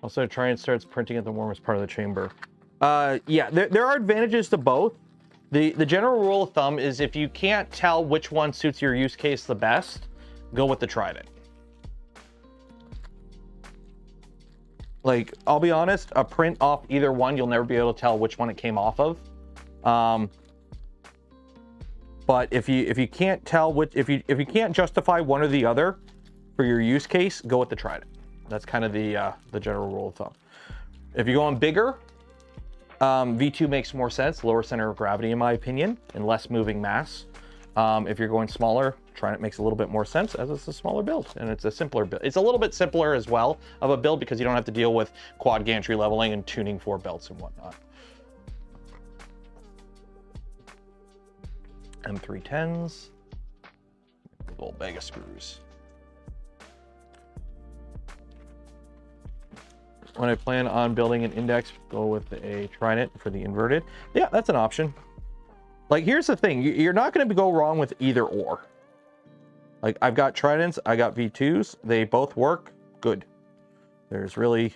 Also, try and starts printing at the warmest part of the chamber. Yeah, there are advantages to both. The general rule of thumb is if you can't tell which one suits your use case the best, go with the Trident. Like, I'll be honest, a print off either one, you'll never be able to tell which one it came off of. But if you can't tell which, if you can't justify one or the other for your use case, go with the Trident. That's kind of the general rule of thumb. If you're going bigger, V2 makes more sense, lower center of gravity in my opinion, and less moving mass. If you're going smaller, Trident makes a little bit more sense as it's a smaller build and it's a simpler build. It's a little bit simpler as well of a build because you don't have to deal with quad gantry leveling and tuning for belts and whatnot. M310s, big old bag of screws. When I plan on building an index, go with a Trident for the inverted. Yeah, that's an option. Like, here's the thing. You're not going to go wrong with either or. Like, I've got Tridents, I got V2s. They both work good. There's really,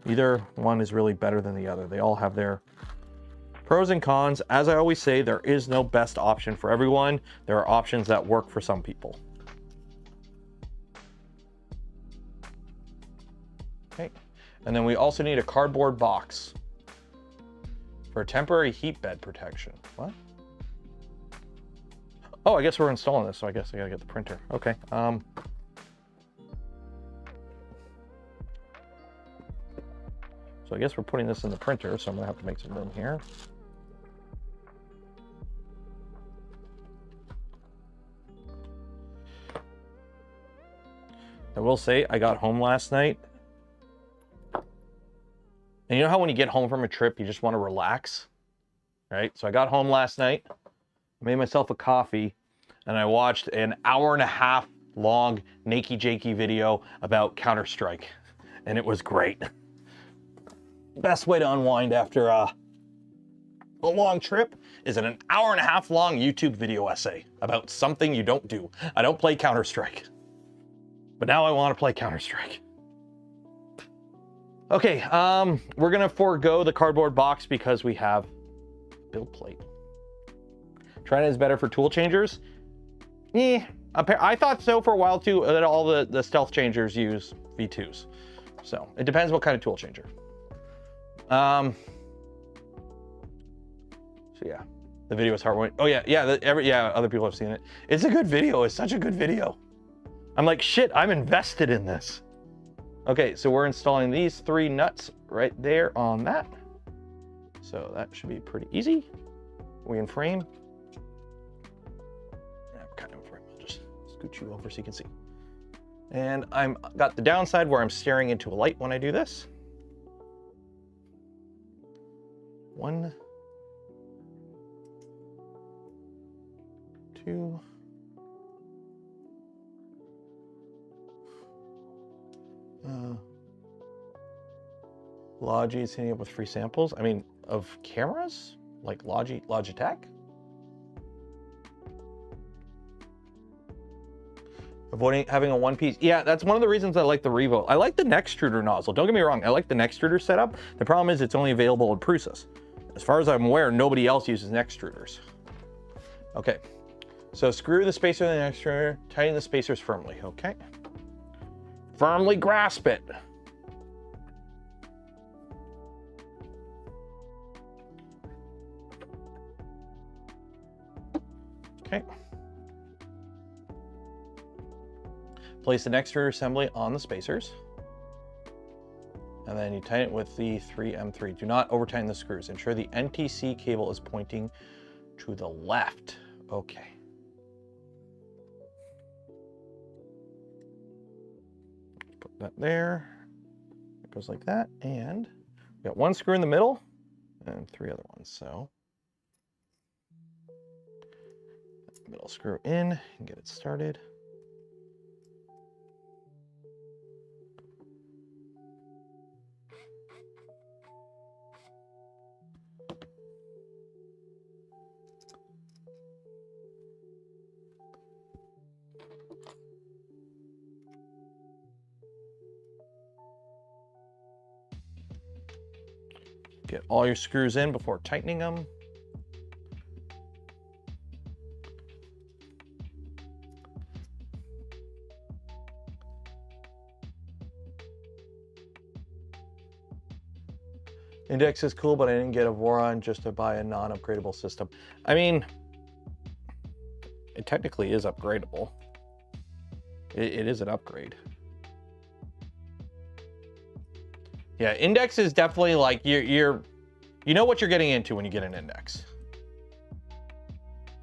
either one is really better than the other. They all have their pros and cons. As I always say, there is no best option for everyone. There are options that work for some people. Okay. And then we also need a cardboard box for temporary heat bed protection. What? Oh, I guess we're installing this, so I guess I gotta get the printer. Okay. So I guess we're putting this in the printer, so I'm gonna have to make some room here. I will say, I got home last night. And you know how when you get home from a trip, you just want to relax, right? So I got home last night, made myself a coffee, and I watched an 1.5 hour long Nakey Jakey video about Counter-Strike, and it was great. Best way to unwind after a long trip is an 1.5 hour long YouTube video essay about something you don't do. I don't play Counter-Strike, but now I want to play Counter-Strike. Okay, we're gonna forego the cardboard box because we have build plate. Trident is better for tool changers. I thought so for a while too, that all the stealth changers use V2s. So it depends what kind of tool changer. So yeah, the video is heartwarming. Oh yeah, yeah, other people have seen it. It's a good video. It's such a good video. I'm like, shit, I'm invested in this. Okay, so we're installing these 3 nuts right there on that. So that should be pretty easy. We in frame. Yeah, we're kind of in frame. I'll just scoot you over so you can see. And I'm got the downside where I'm staring into a light when I do this. 1, 2. Logi is hitting up with free samples. I mean, of cameras? Like Logitech? Avoiding having a one piece. Yeah, that's one of the reasons I like the Revo. I like the Nextruder nozzle. Don't get me wrong. I like the Nextruder setup. The problem is it's only available in Prusas. As far as I'm aware, nobody else uses Nextruders. Okay, so screw the spacer in the Nextruder, tighten the spacers firmly, okay? Firmly grasp it. Okay. Place the Nextruder assembly on the spacers. And then you tighten it with the 3M3. Do not over tighten the screws. Ensure the NTC cable is pointing to the left. Okay. Put that there. It goes like that. And we got 1 screw in the middle and 3 other ones. So middle screw in and get it started. Get all your screws in before tightening them. Index is cool, but I didn't get a Voron just to buy a non-upgradable system. I mean, it technically is upgradable. It is an upgrade. Yeah, Index is definitely like, you know what you're getting into when you get an Index.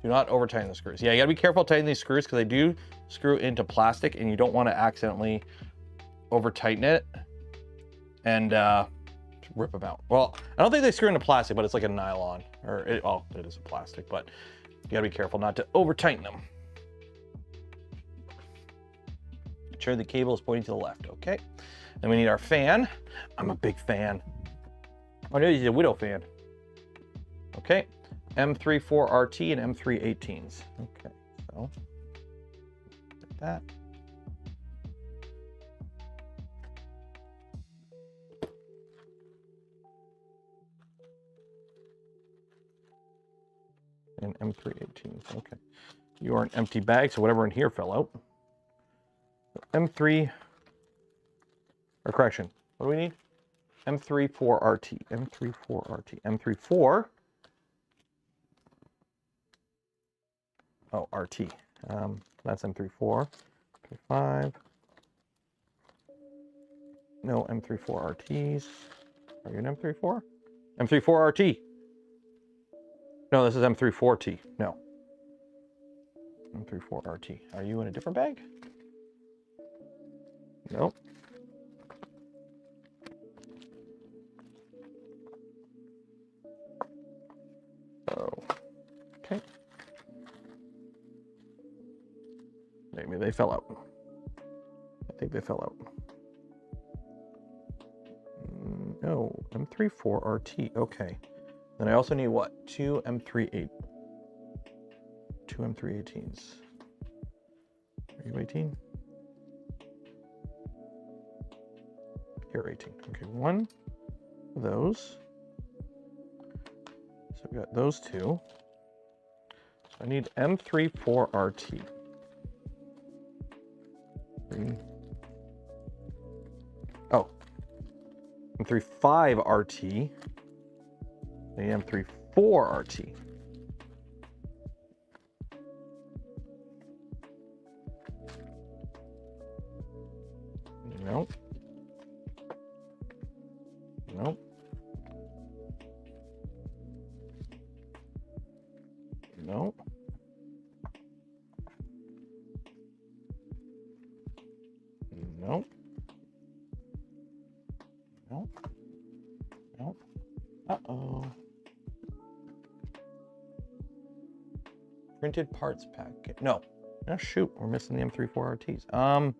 Do not over tighten the screws. Yeah, you gotta be careful tightening these screws because they do screw into plastic and you don't want to accidentally over tighten it and rip them out. Well, I don't think they screw into plastic, but it's like a nylon, or it is a plastic, but you gotta be careful not to over tighten them. Ensure the cable is pointing to the left, okay? Then we need our fan. I'm a big fan. Oh no, he's a Widow fan. Okay, M34RT and M318s. Okay, so like that. And M318s, okay. You are an empty bag, so whatever in here fell out. M3, or correction, what do we need? M34RT, M34RT, M34. Oh, RT. That's M34. M35. No M34RTs. Are you an M34? M34RT. No, this is M34T. No. M34RT. Are you in a different bag? Nope. Oh. Okay. Maybe they fell out. I think they fell out. No, M34RT. Okay. Then I also need what? Two M318s. Are you 18? Here, 18. Okay, one of those. So we got those two. So I need M34RT. 3. Oh, M35 RT, the M34 RT. Nope. Nope. Nope. Nope. Nope. Nope. Uh-oh. Printed parts pack. No. Oh, shoot. We're missing the M34 RTs.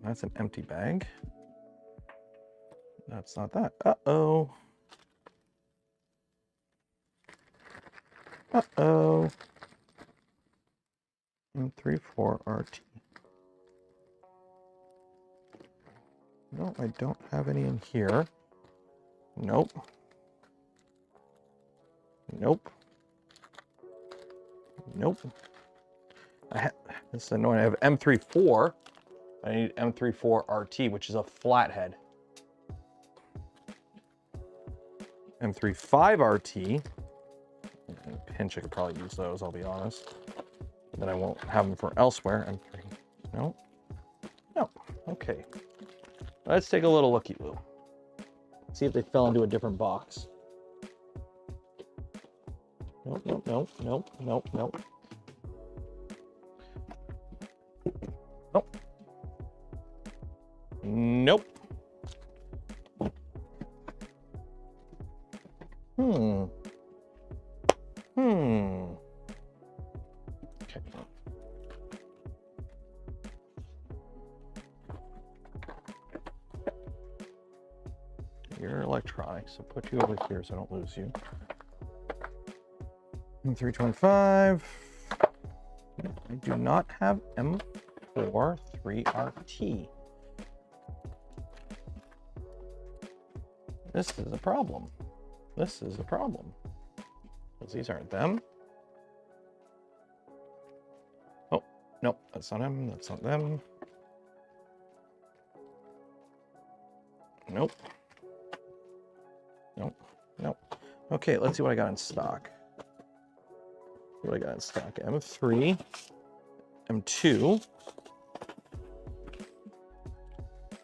That's an empty bag. That's not that. Uh-oh. Uh-oh. M34 RT. No, I don't have any in here. Nope. Nope. Nope. This is annoying. I have M34. I need M34 RT, which is a flathead. M35 RT. In a pinch, I could probably use those, I'll be honest. Then I won't have them for elsewhere. M3. No. No. Okay. Let's take a little looky-loo. See if they fell into a different box. Nope, nope, nope, nope, nope, nope. Nope. Nope. Okay. You're electronics, so put you over here so I don't lose you. M325. I do not have M4 3RT. This is a problem. This is a problem. Because these aren't them. Oh, nope, that's not him. That's not them. Nope. Nope. Nope. Okay, let's see what I got in stock. What I got in stock? M3, M2.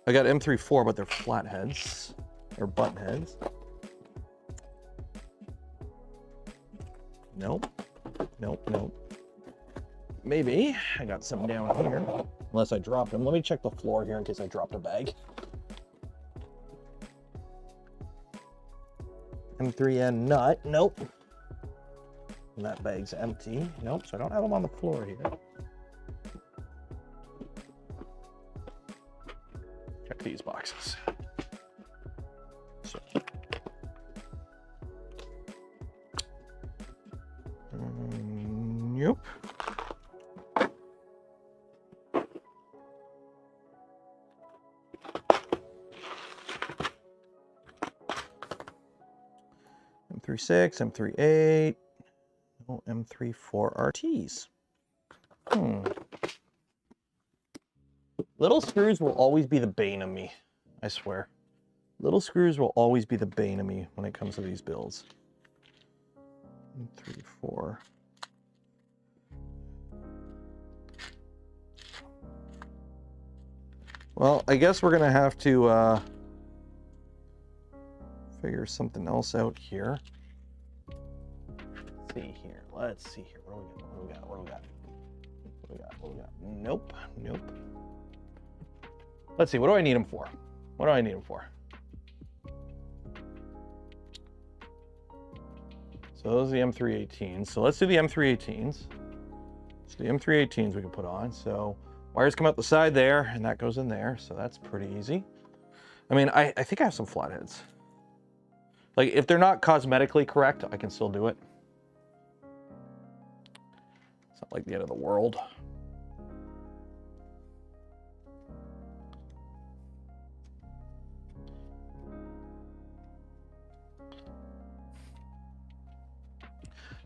I got M34, but they're flatheads. Or butt heads. Nope. Nope, nope. Maybe I got some down here. Unless I dropped them. Let me check the floor here in case I dropped a bag. M3N nut. Nope. And that bag's empty. Nope, so I don't have them on the floor here. Check these boxes. So. Nope. M36, M38. No, M34 RTs. Little screws will always be the bane of me, I swear. Little screws will always be the bane of me when it comes to these builds. 3, 4. Well, I guess we're gonna have to figure something else out here. Let's see here. Let's see here. What do we got? What do we got? What do we got? What do we got? Nope. Nope. Let's see. What do I need them for? What do I need them for? So those are the M318s. So let's do the M318s. So the M318s we can put on. So wires come out the side there, and that goes in there. So that's pretty easy. I mean, I think I have some flatheads. Like, if they're not cosmetically correct, I can still do it. It's not like the end of the world.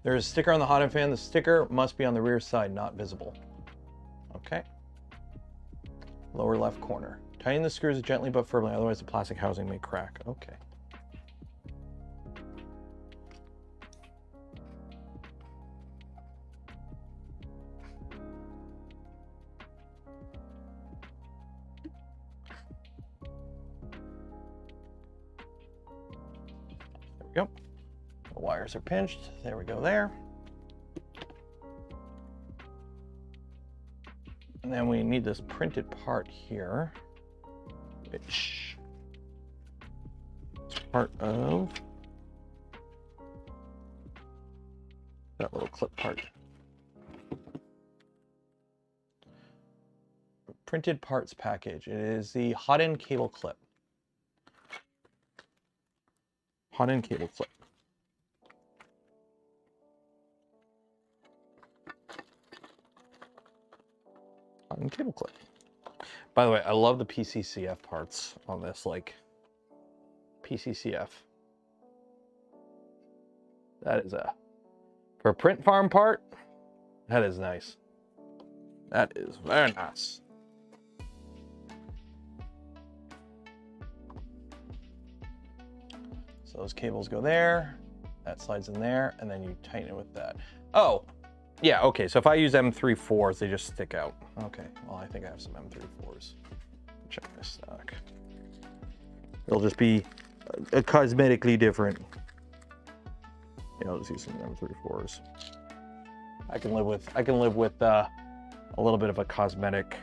There is a sticker on the hot end fan. The sticker must be on the rear side, not visible. Okay. Lower left corner. Tighten the screws gently but firmly, otherwise the plastic housing may crack. Okay. There we go. The wires are pinched. There we go there. And then we need this printed part here, which is part of that little clip part. Printed parts package. It is the hot end cable clip. Hot end cable clip. And cable clip. By the way, I love the PCCF parts on this, like PCCF. That is for a print farm part, that is nice. That is very nice. So those cables go there, that slides in there, and then you tighten it with that. Oh, yeah, okay, so if I use M34s, they just stick out. Okay, well, I think I have some M34s. Check my stock. It'll just be cosmetically different. Yeah, I'll just use some M34s. I can live with a little bit of a cosmetic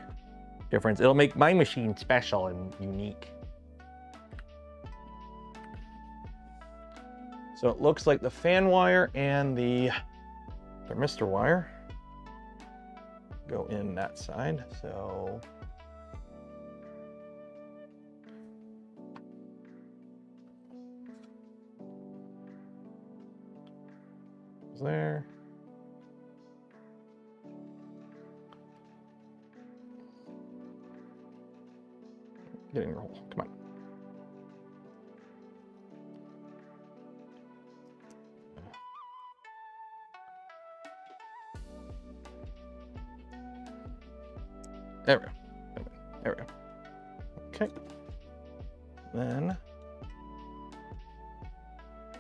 difference. It'll make my machine special and unique. So it looks like the fan wire and the thermistor wire go in that side. So there. Get in your hole. Come on. There we go. There we go. Okay. Then,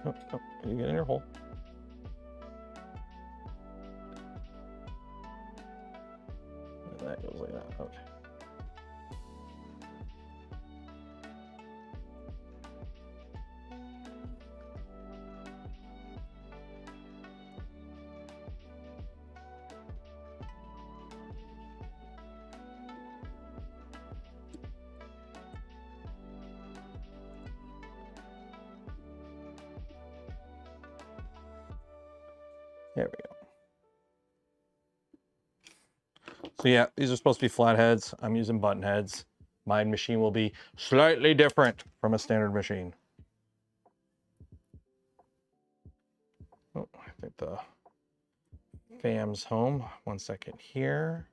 oh, you get in your hole. And that goes like that. Okay. There we go. So yeah, these are supposed to be flat heads. I'm using button heads. My machine will be slightly different from a standard machine. Oh, I think the fam's home. 1 second here.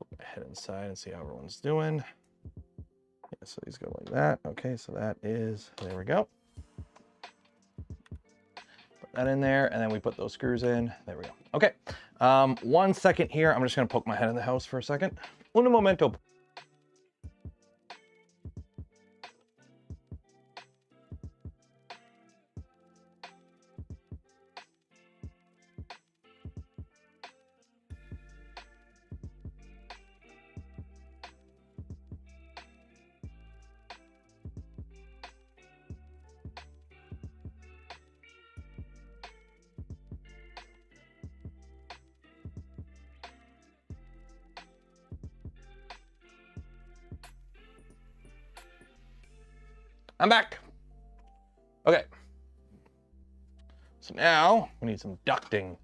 Put my head inside and see how everyone's doing. Yeah, so these go like that. Okay, so that is, there we go. That in there, and then we put those screws in. There we go. Okay, 1 second here. I'm just gonna poke my head in the house for a second. Un momento. I'm back. Okay. So now we need some ducting.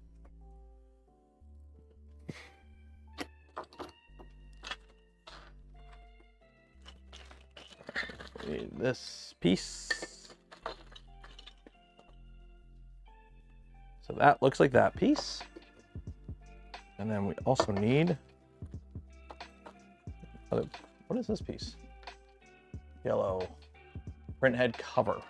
We need this piece. So that looks like that piece. And then we also need, what is this piece? Yellow. Print head cover.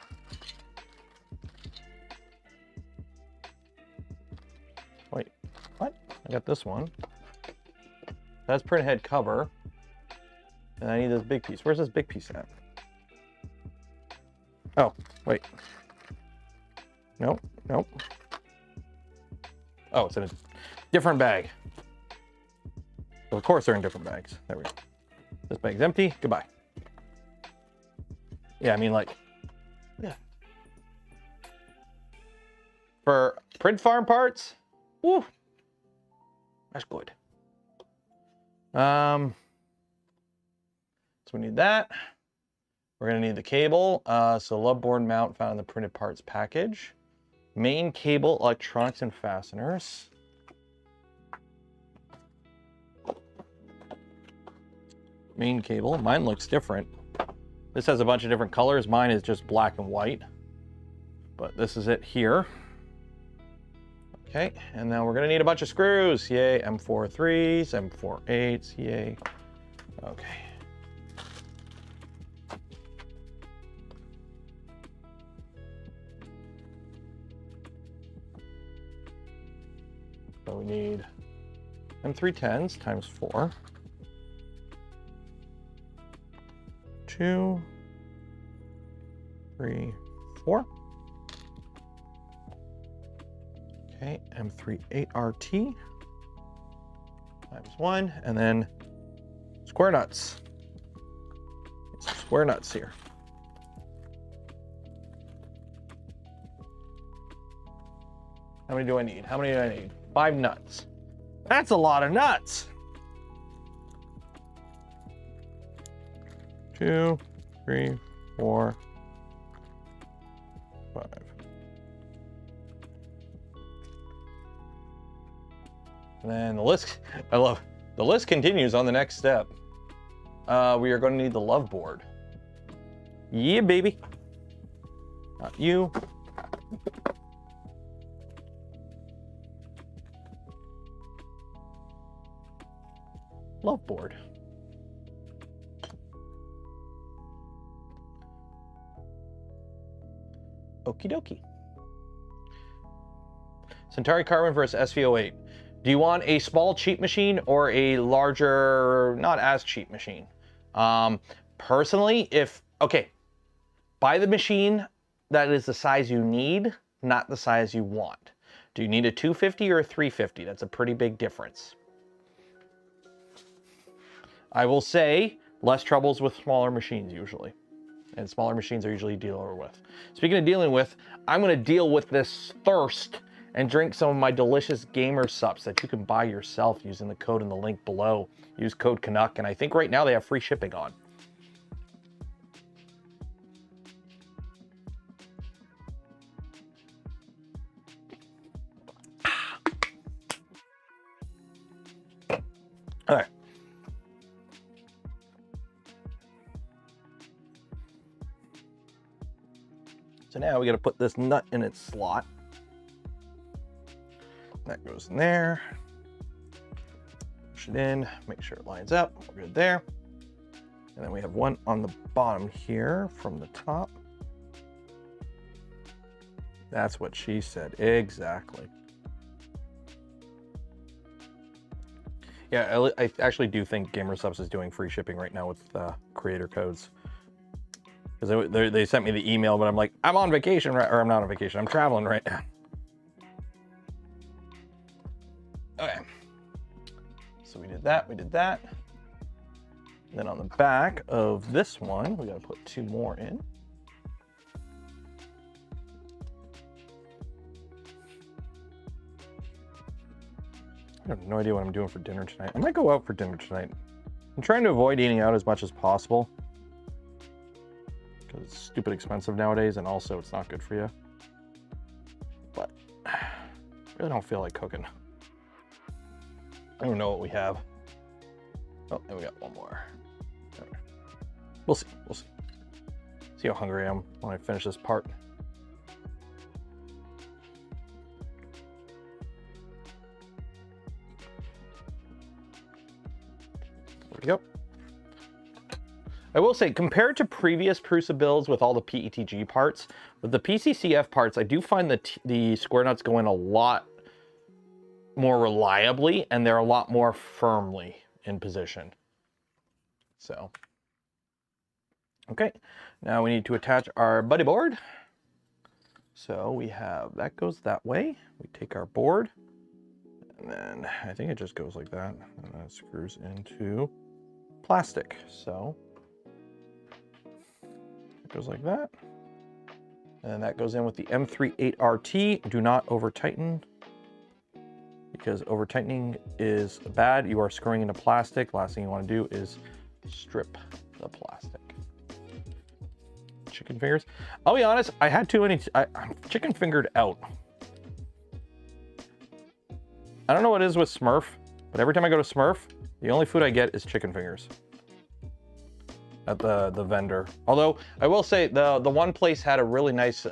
Wait, what? I got this one. That's print head cover. And I need this big piece. Where's this big piece at? Oh, wait. Nope, nope. Oh, it's in a different bag. So of course they're in different bags. There we go. This bag's empty. Goodbye. Yeah, I mean, like, yeah. For print farm parts, woo, that's good. So we need that. We're gonna need the cable. So love board mount found in the printed parts package. Main cable, electronics and fasteners. Main cable, mine looks different. This has a bunch of different colors. Mine is just black and white, but this is it here. Okay, and now we're gonna need a bunch of screws. Yay, M4 3s, M4 8s, yay. Okay. So we need M310s times 4. 2, 3, 4. Okay, M38RT times 1, and then square nuts. Some square nuts here. How many do I need? How many do I need? 5 nuts. That's a lot of nuts. 2, 3, 4, 5. And then the list, the list continues on the next step. We are going to need the love board. Yeah, baby. Not you. Love board. Okie dokie. Centauri Carbon versus SV08. Do you want a small cheap machine or a larger, not as cheap machine? Personally, buy the machine that is the size you need, not the size you want. Do you need a 250 or a 350? That's a pretty big difference. I will say less troubles with smaller machines usually. And smaller machines are usually dealer with. Speaking of dealing with, I'm gonna deal with this thirst and drink some of my delicious gamer sups that you can buy yourself using the code in the link below. Use code Canuck, and I think right now they have free shipping on. All right. So now we got to put this nut in its slot. That goes in there. Push it in, make sure it lines up. We're good there. And then we have one on the bottom here from the top. That's what she said, exactly. Yeah, I actually do think GamerSubs is doing free shipping right now with creator codes. Because they sent me the email, but I'm like, I'm on vacation, or I'm not on vacation, I'm traveling right now. Okay. So we did that, we did that. And then on the back of this one, we gotta put 2 more in. I have no idea what I'm doing for dinner tonight. I might go out for dinner tonight. I'm trying to avoid eating out as much as possible. Because it's stupid expensive nowadays, and also it's not good for you. But I really don't feel like cooking. I don't know what we have. Oh, and we got one more. We'll see, we'll see. See how hungry I am when I finish this part. There we go. I will say, compared to previous Prusa builds with all the PETG parts, with the PCCF parts, I do find that the square nuts go in a lot more reliably, and they're a lot more firmly in position. So Okay, now we need to attach our buddy board. So we have, that goes that way. We take our board, and then I think it just goes like that, and that screws into plastic. So it goes like that. And that goes in with the M38RT. Do not over tighten, because over tightening is bad. You are screwing into plastic. Last thing you want to do is strip the plastic. Chicken fingers. I'll be honest, I had too many, I'm chicken fingered out. I don't know what it is with Smurf, but every time I go to Smurf, the only food I get is chicken fingers at the vendor. Although I will say the one place had a really nice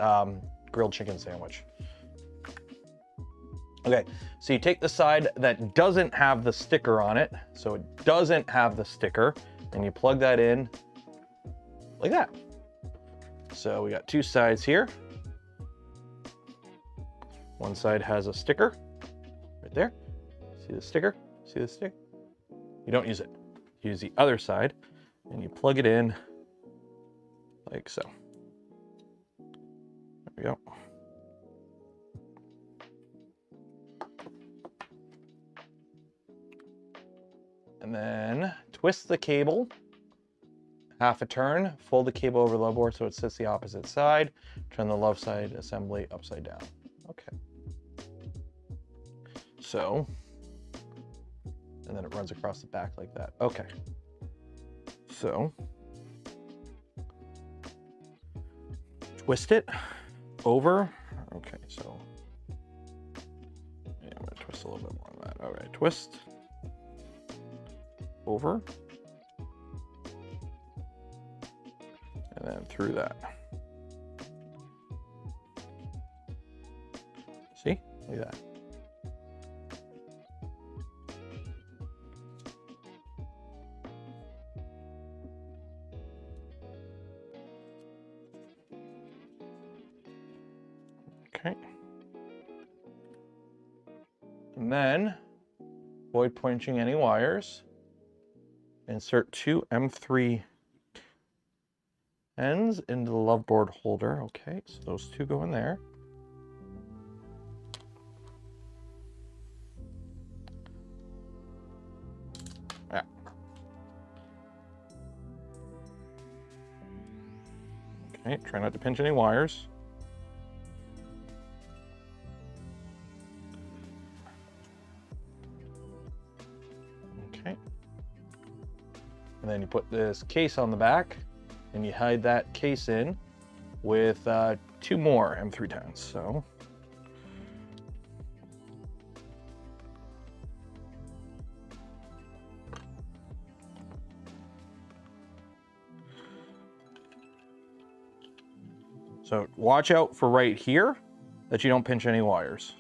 grilled chicken sandwich. Okay, so you take the side that doesn't have the sticker on it, so it doesn't have the sticker, and you plug that in like that. So we got two sides here. One side has a sticker right there. See the sticker? See the stick? You don't use it. You use the other side, and you plug it in like so. There we go. And then twist the cable half a turn, fold the cable over the love board so it sits the opposite side, turn the love side assembly upside down. Okay. So, and then it runs across the back like that. Okay. So, twist it over. Okay, so, yeah, I'm gonna twist a little bit more on that. All right, twist over. And then through that. See? Look at that. Okay. And then, avoid punching any wires. Insert two M3 ends into the love board holder. Okay, so those two go in there. Yeah. Okay, try not to pinch any wires. Okay. And then you put this case on the back, and you hide that case in with two more M310s. So, watch out for right here that you don't pinch any wires.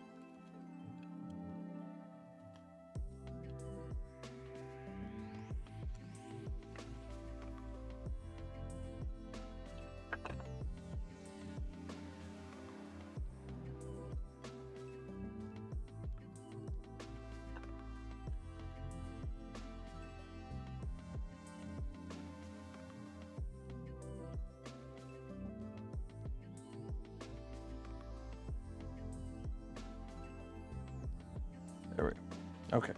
There we go. Okay.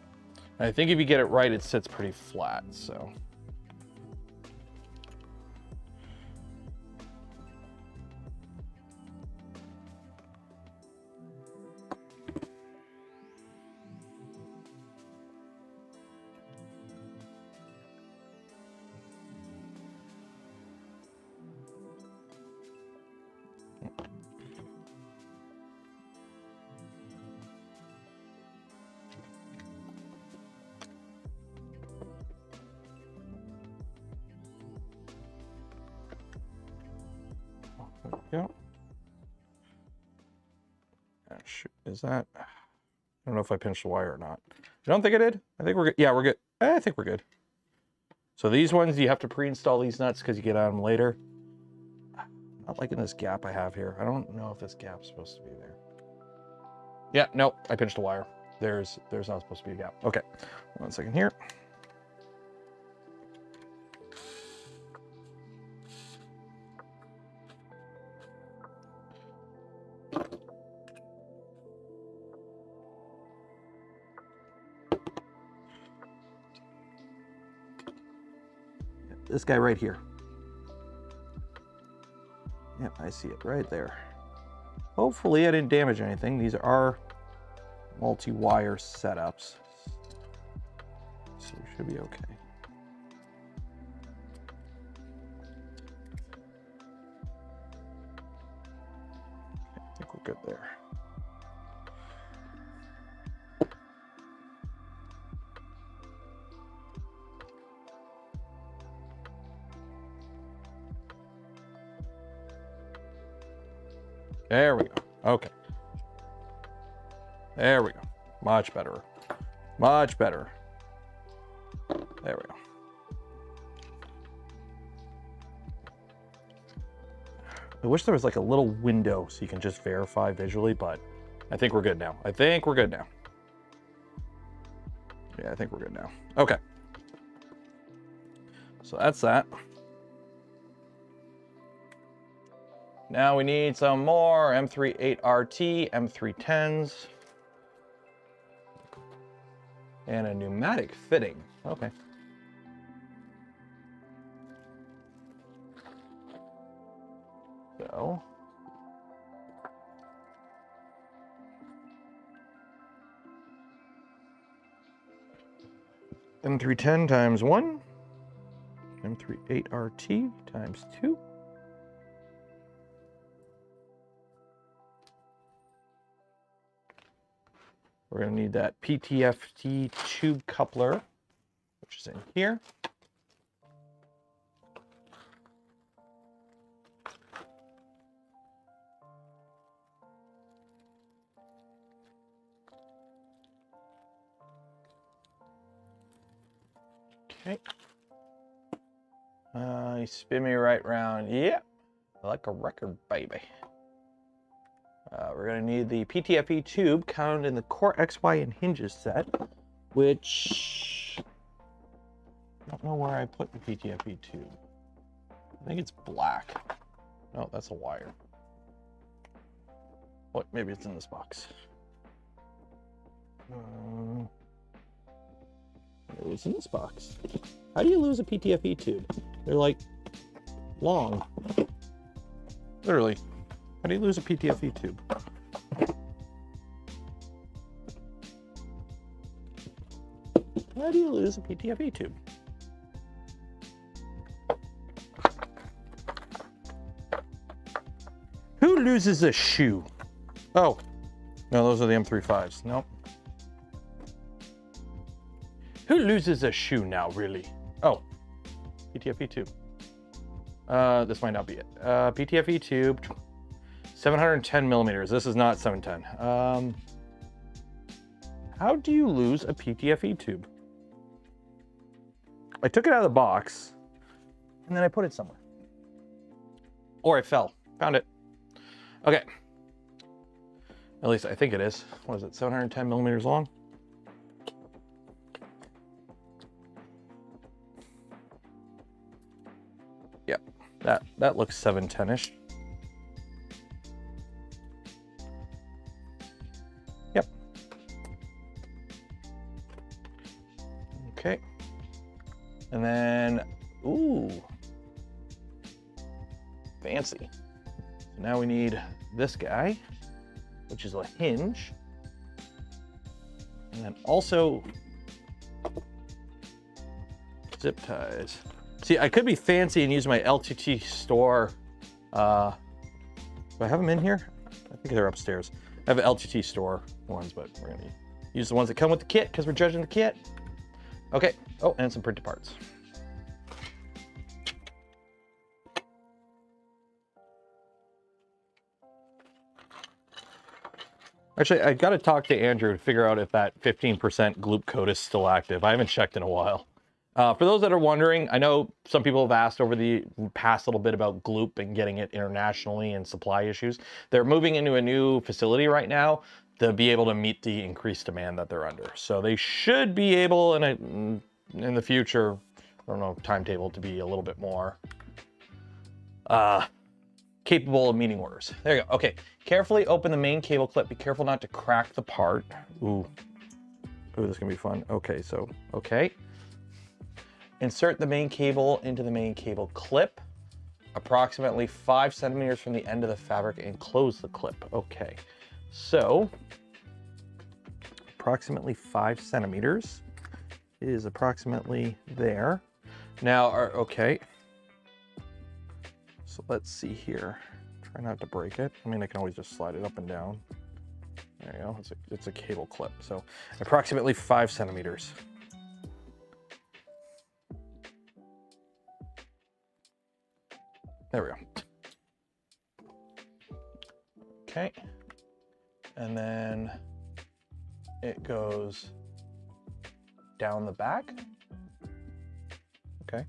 And I think if you get it right, it sits pretty flat, so. Yeah. Oh, shoot, is that? I don't know if I pinched the wire or not. I don't think I did. I think we're good. Yeah, we're good. I think we're good. So these ones, you have to pre-install these nuts because you get on them later. Not liking this gap I have here. I don't know if this gap's supposed to be there. Yeah, nope, I pinched the wire. There's not supposed to be a gap. Okay, 1 second here. this guy right here. Yep, I see it right there. Hopefully I didn't damage anything. These are multi-wire setups, so we should be okay. I think we're good there. There we go. Okay. There we go. Much better. Much better. There we go. I wish there was like a little window so you can just verify visually, but I think we're good now. I think we're good now. Yeah, I think we're good now. Okay. So that's that. Now we need some more M38RT, M310s, and a pneumatic fitting. Okay. So, M310 times 1, M38RT times 2. We're going to need that PTFE tube coupler, which is in here. Okay. You spin me right round. Yep. Like a record, baby. We're going to need the PTFE tube counted in the core XY and hinges set, which I don't know where I put the PTFE tube. I think it's black. No, that's a wire. What? Maybe it's in this box. Maybe it's in this box. How do you lose a PTFE tube? They're like long. Literally. How do you lose a PTFE tube? How do you lose a PTFE tube? Who loses a shoe? Oh, no, those are the M35s. Nope. Who loses a shoe now, really? Oh, PTFE tube. This might not be it. PTFE tube. 710 millimeters. This is not 710. How do you lose a PTFE tube? I took it out of the box and then I put it somewhere. Or I fell. Found it. Okay. At least I think it is. What is it? 710 millimeters long? Yep. That looks 710-ish. Okay, and then, ooh, fancy. So now we need this guy, which is a hinge. And then also zip ties. See, I could be fancy and use my LTT store. Do I have them in here? I think they're upstairs. I have an LTT store ones, but we're gonna use the ones that come with the kit because we're judging the kit. Okay, oh, and some printed parts. Actually, I gotta talk to Andrew to figure out if that 15% gloop code is still active. I haven't checked in a while. For those that are wondering, I know some people have asked over the past little bit about gloop and getting it internationally and supply issues. They're moving into a new facility right now to be able to meet the increased demand that they're under. So they should be able, in the future, I don't know, timetable to be a little bit more capable of meeting orders. There you go. Okay, carefully open the main cable clip. Be careful not to crack the part. Ooh, this is gonna be fun. Okay, so, okay. Insert the main cable into the main cable clip, approximately 5 centimeters from the end of the fabric, and close the clip. Okay, so approximately 5 centimeters is approximately there. Now, okay, so let's see here. Try not to break it. I mean, I can always just slide it up and down. There you go, it's a cable clip. So approximately 5 centimeters. There we go. Okay, and then it goes down the back. Okay.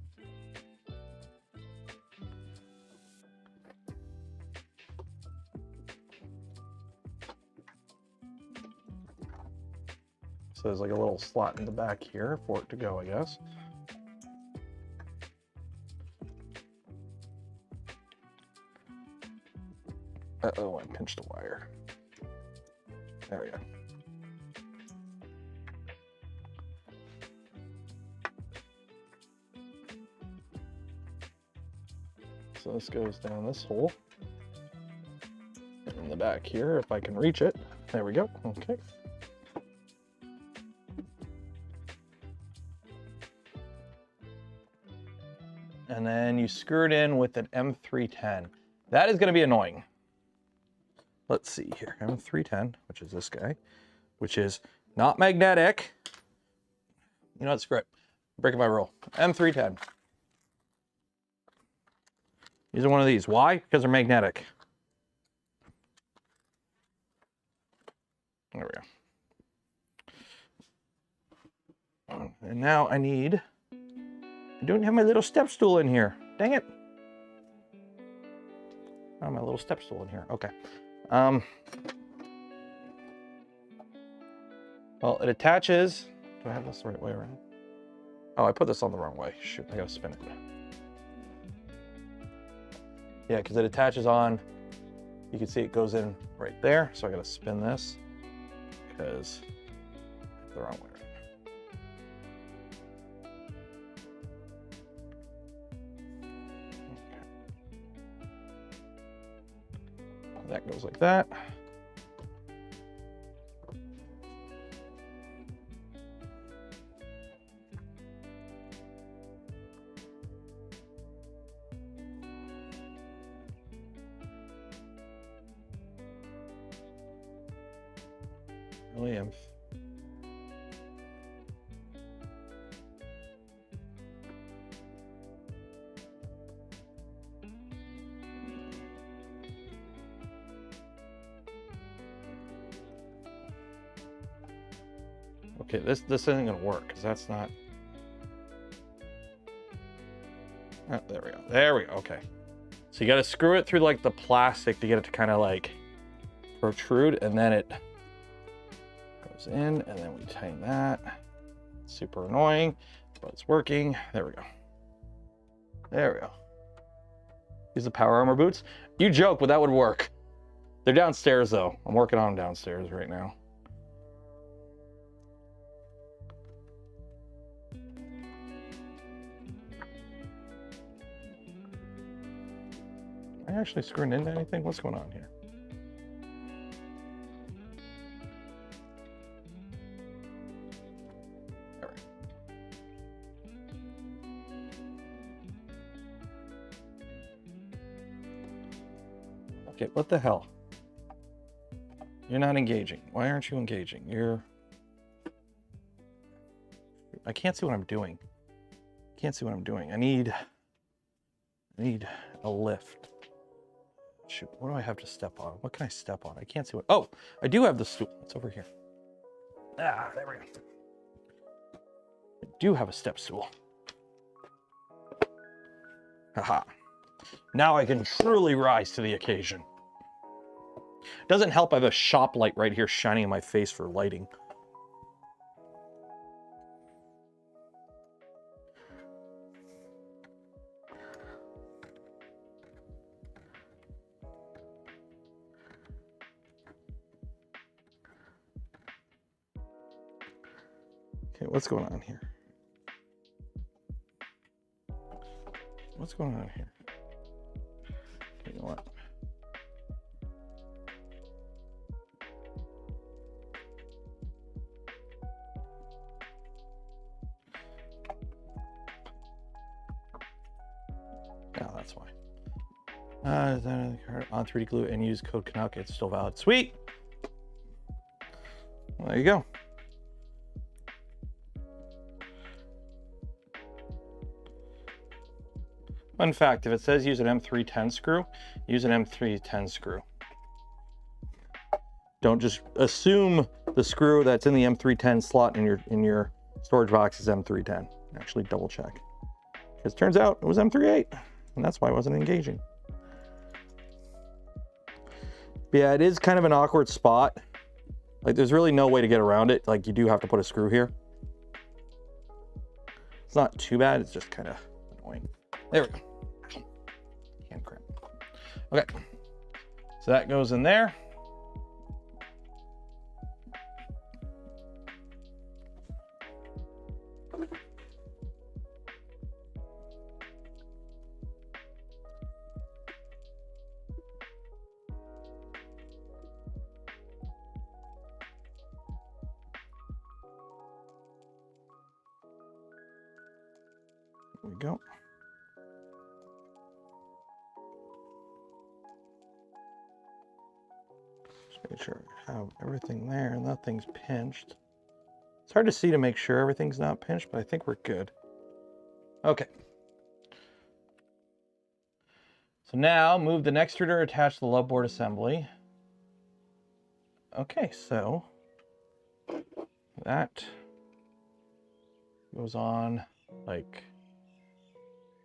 So there's like a little slot in the back here for it to go, I guess. Uh-oh, I pinched a wire. There we go. So this goes down this hole. In the back here, if I can reach it. There we go, okay. And then you screw it in with an M310. That is gonna be annoying. Let's see here, M310, which is this guy, which is not magnetic. You know what, screw it. Breaking my rule. M310. These are one of these. Why? Because they're magnetic. There we go. And now I don't have my little step stool in here. Dang it. Oh, my little step stool in here. Okay. Well, it attaches. Do I have this the right way around? Oh, I put this on the wrong way. Shoot, I gotta spin it. Yeah, because it attaches on. You can see it goes in right there. So I gotta spin this because the wrong way. That goes like that. Really am. Okay, this isn't gonna work because that's not. Oh, there we go. There we go. Okay. So you got to screw it through like the plastic to get it to kind of like protrude, and then it goes in, and then we tighten that. Super annoying, but it's working. There we go. There we go. Use the power armor boots. You joke, but that would work. They're downstairs though. I'm working on them downstairs right now. Am I actually screwing into anything? What's going on here? All right. Okay, what the hell? You're not engaging. Why aren't you engaging? I can't see what I'm doing. Can't see what I'm doing. I need a lift. Shoot, what do I have to step on? What can I step on? I can't see what. Oh, I do have the stool. It's over here. Ah, there we go. I do have a step stool. Haha. Now I can truly rise to the occasion. Doesn't help I have a shop light right here shining in my face for lighting. Okay, what's going on here? what's going on here? You know what? Oh, that's why. On 3D glue and use code Canuck. It's still valid. Sweet. Well, there you go. Fun fact, if it says use an M310 screw, use an M310 screw. Don't just assume the screw that's in the M310 slot in your storage box is M310. Actually double check. Because it turns out it was M38, and that's why it wasn't engaging. But yeah, it is kind of an awkward spot. Like there's really no way to get around it. Like you do have to put a screw here. It's not too bad, it's just kind of annoying. There we go. Hand cramp. Okay, so that goes in there. There we go. Just make sure I have everything there. Nothing's pinched. It's hard to see to make sure everything's not pinched, but I think we're good. Okay. So now move the Nextruder attached to the love board assembly. Okay, so that goes on like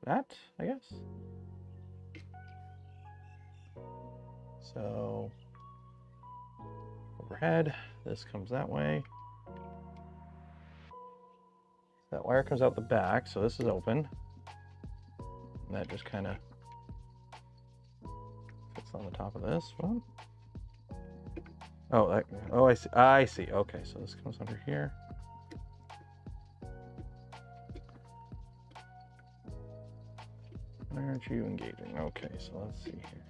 that, I guess. So overhead, this comes that way. That wire comes out the back, so this is open. And that just kind of fits on the top of this one. Oh, I see. I see. Okay, so this comes under here. Why aren't you engaging? Okay, so let's see here.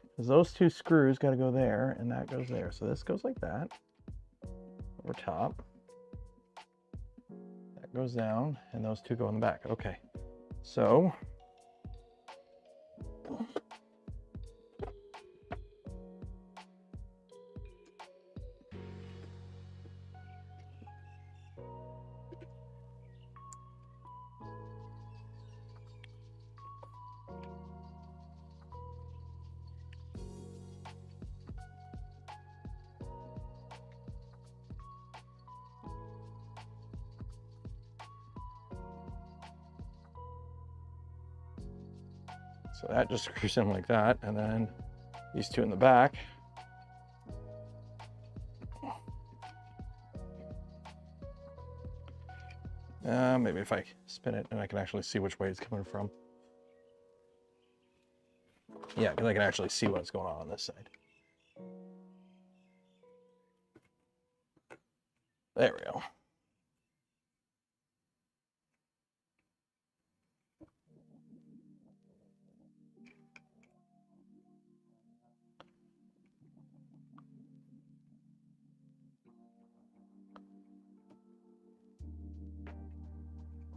Because those two screws got to go there, and that goes there. So this goes like that, over top. That goes down, and those two go in the back. Okay, so so that just screws in like that, and then these two in the back. Maybe if I spin it and I can actually see which way it's coming from. Yeah, because I can actually see what's going on this side. There we go.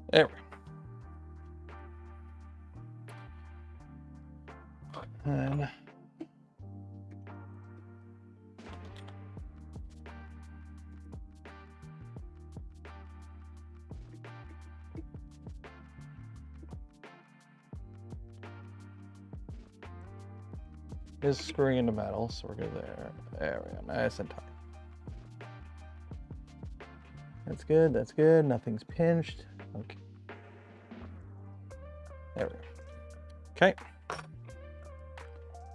There we go. And is screwing into metal, so we're good there. There we go, nice and tight. That's good, that's good. Nothing's pinched. Okay. There we go. Okay.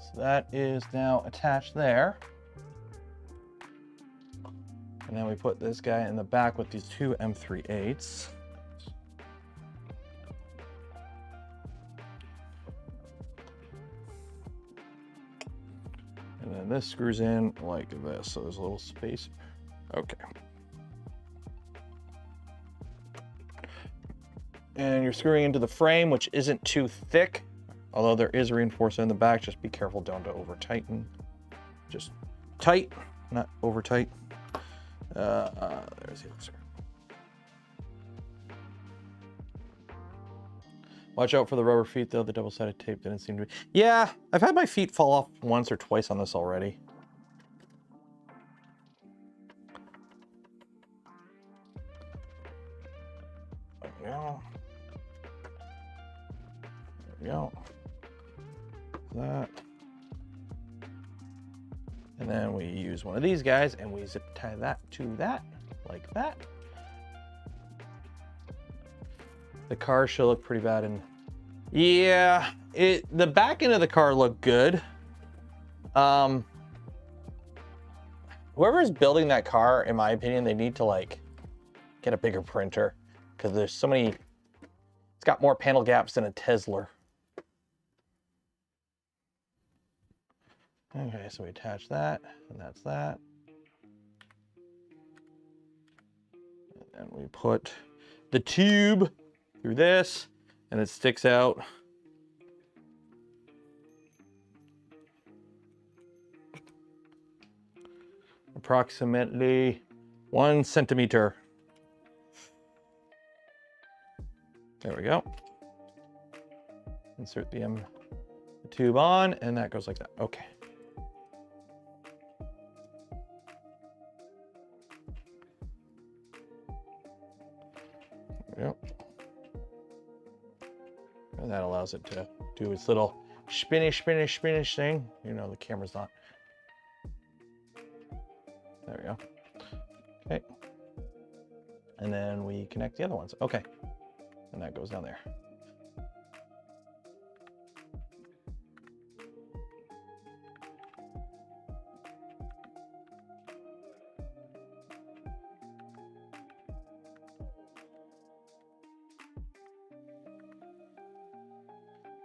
So that is now attached there. And then we put this guy in the back with these two M3/8s. And then this screws in like this, so there's a little space. Okay. And you're screwing into the frame, which isn't too thick, although there is a reinforcer in the back. Just be careful, don't over tighten. Just tight, not over tight. There's the answer. Watch out for the rubber feet though, the double-sided tape didn't seem to be. Yeah, I've had my feet fall off once or twice on this already. There we go. There we go. That. And then we use one of these guys and we zip tie that to that, like that. The car should look pretty bad, and yeah, the back end of the car looked good. Whoever's building that car, in my opinion, they need to like get a bigger printer because there's so many. It's got more panel gaps than a Tesla. Okay, so we attach that, and that's that. And we put the tube through this, and it sticks out. Approximately 1 centimeter. There we go. Insert the tube on, and that goes like that. Okay. There we go. And that allows it to do its little spinnish thing. You know, the camera's not. There we go. Okay. And then we connect the other ones. Okay. And that goes down there.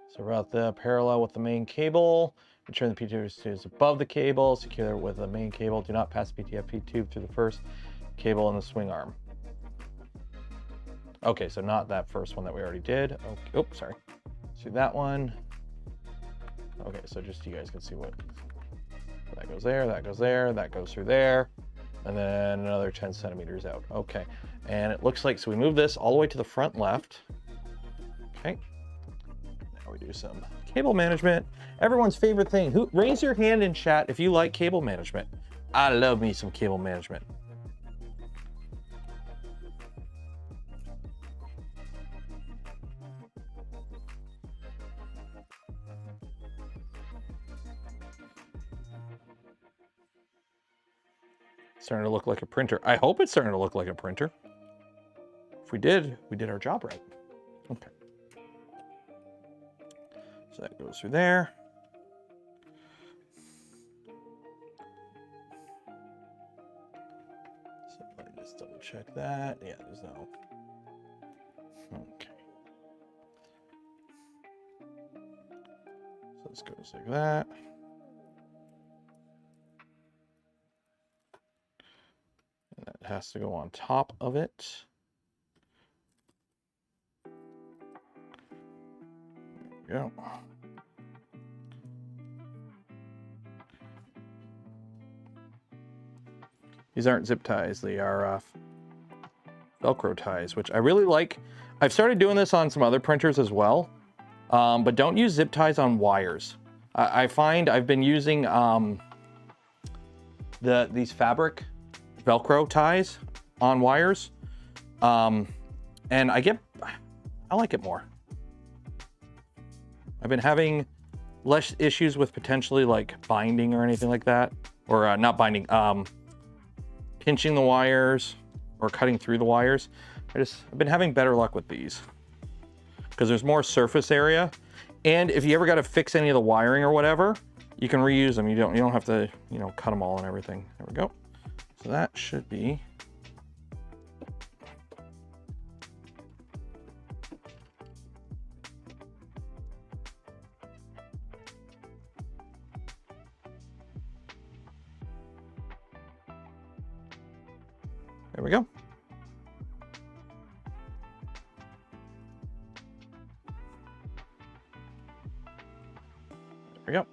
So route the parallel with the main cable. Return the PTFE tubes above the cable. Secure it with the main cable. Do not pass the PTFE tube through the first cable in the swing arm. Okay, so not that first one that we already did. Okay, oh, sorry. See that one. Okay, so just so you guys can see what that goes there, that goes there, that goes through there, and then another 10 centimeters out. Okay, and it looks like, so we move this all the way to the front left. Okay. We do some cable management. Everyone's favorite thing. Who, raise your hand in chat if you like cable management. I love me some cable management. Starting to look like a printer. I hope it's starting to look like a printer. If we did our job right. Okay. So that goes through there. So let me just double check that. Yeah, there's no. Okay. So this goes like that. And that has to go on top of it. There we go. These aren't zip ties, they are Velcro ties, which I really like. I've started doing this on some other printers as well, but don't use zip ties on wires. I find I've been using these fabric Velcro ties on wires, and I like it more. I've been having less issues with potentially like binding or anything like that, or not binding, pinching the wires or cutting through the wires. I've been having better luck with these because there's more surface area, and if you ever got to fix any of the wiring or whatever, you can reuse them. You don't have to, you know, cut them all and everything. There we go. So that should be. There we go. we go.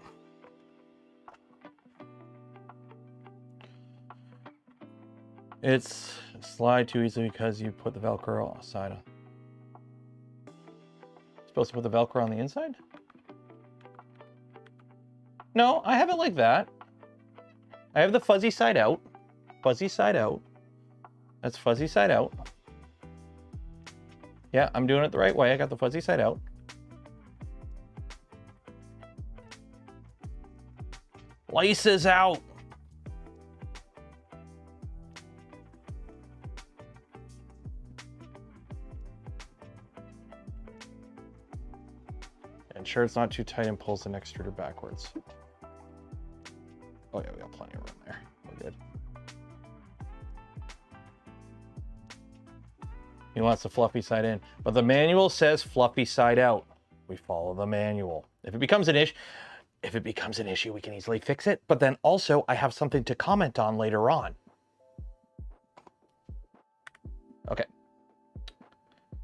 It's slide too easily because you put the Velcro aside. Supposed to put the Velcro on the inside? No, I have it like that. I have the fuzzy side out. Fuzzy side out. That's fuzzy side out. Yeah, I'm doing it the right way. I got the fuzzy side out. Laces out. Ensure it's not too tight and pulls the Nextruder backwards. Oh yeah, we got plenty of room there. We're good. He wants the fluffy side in, but the manual says fluffy side out. We follow the manual. If it becomes an issue, we can easily fix it. But then also, I have something to comment on later on. Okay.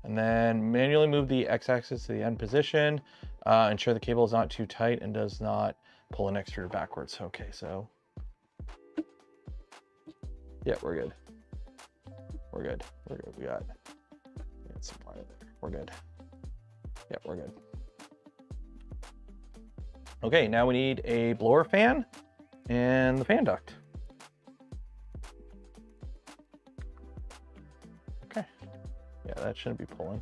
And then manually move the x-axis to the end position. Ensure the cable is not too tight and does not pull an Extruder backwards. Okay, so yeah, we're good. We're good. We're good. We got some wire there. We're good. Yeah, we're good. Okay, now we need a blower fan and the fan duct. Okay. Yeah, that shouldn't be pulling.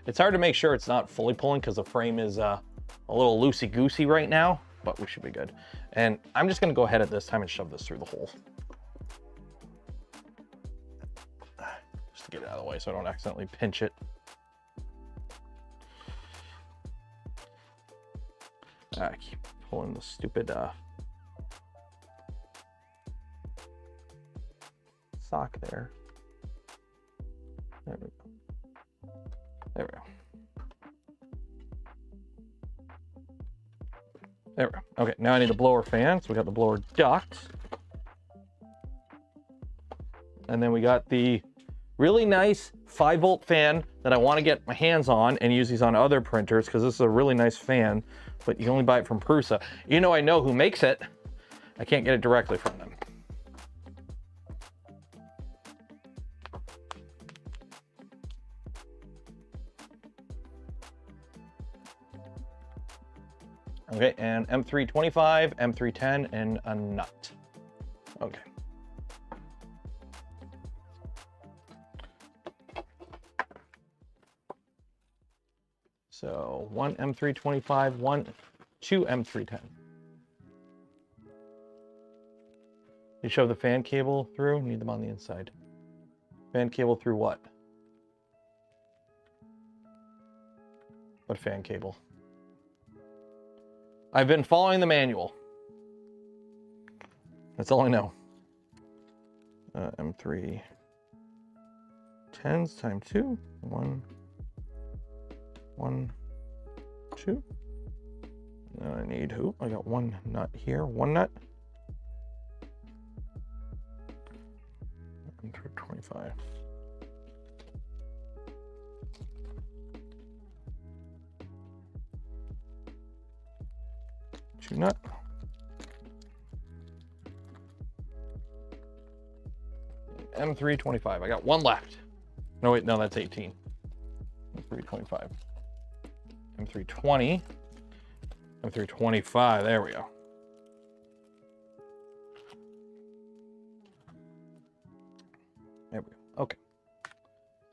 It's hard to make sure it's not fully pulling because the frame is a little loosey-goosey right now, but we should be good. And I'm just gonna go ahead at this time and shove this through the hole. Just to get it out of the way so I don't accidentally pinch it. I keep pulling the stupid sock there. There we go. There we go. There we go. Okay, now I need a blower fan. So we got the blower duct. And then we got the really nice 5-volt fan that I want to get my hands on and use these on other printers because this is a really nice fan, but you can only buy it from Prusa. You know I know who makes it. I can't get it directly from them. Okay, and M325, M310, and a nut. Okay. So one M325, two M310. You shove the fan cable through, need them on the inside. Fan cable through what? What fan cable? I've been following the manual. That's all I know. M3 10s times 2. 1, 1, 2. Then I need who? I got one nut here. One nut. M325. Nut. M325. I got one left. No, wait, no, that's 18. M325. M320. M325. There we go. There we go. Okay.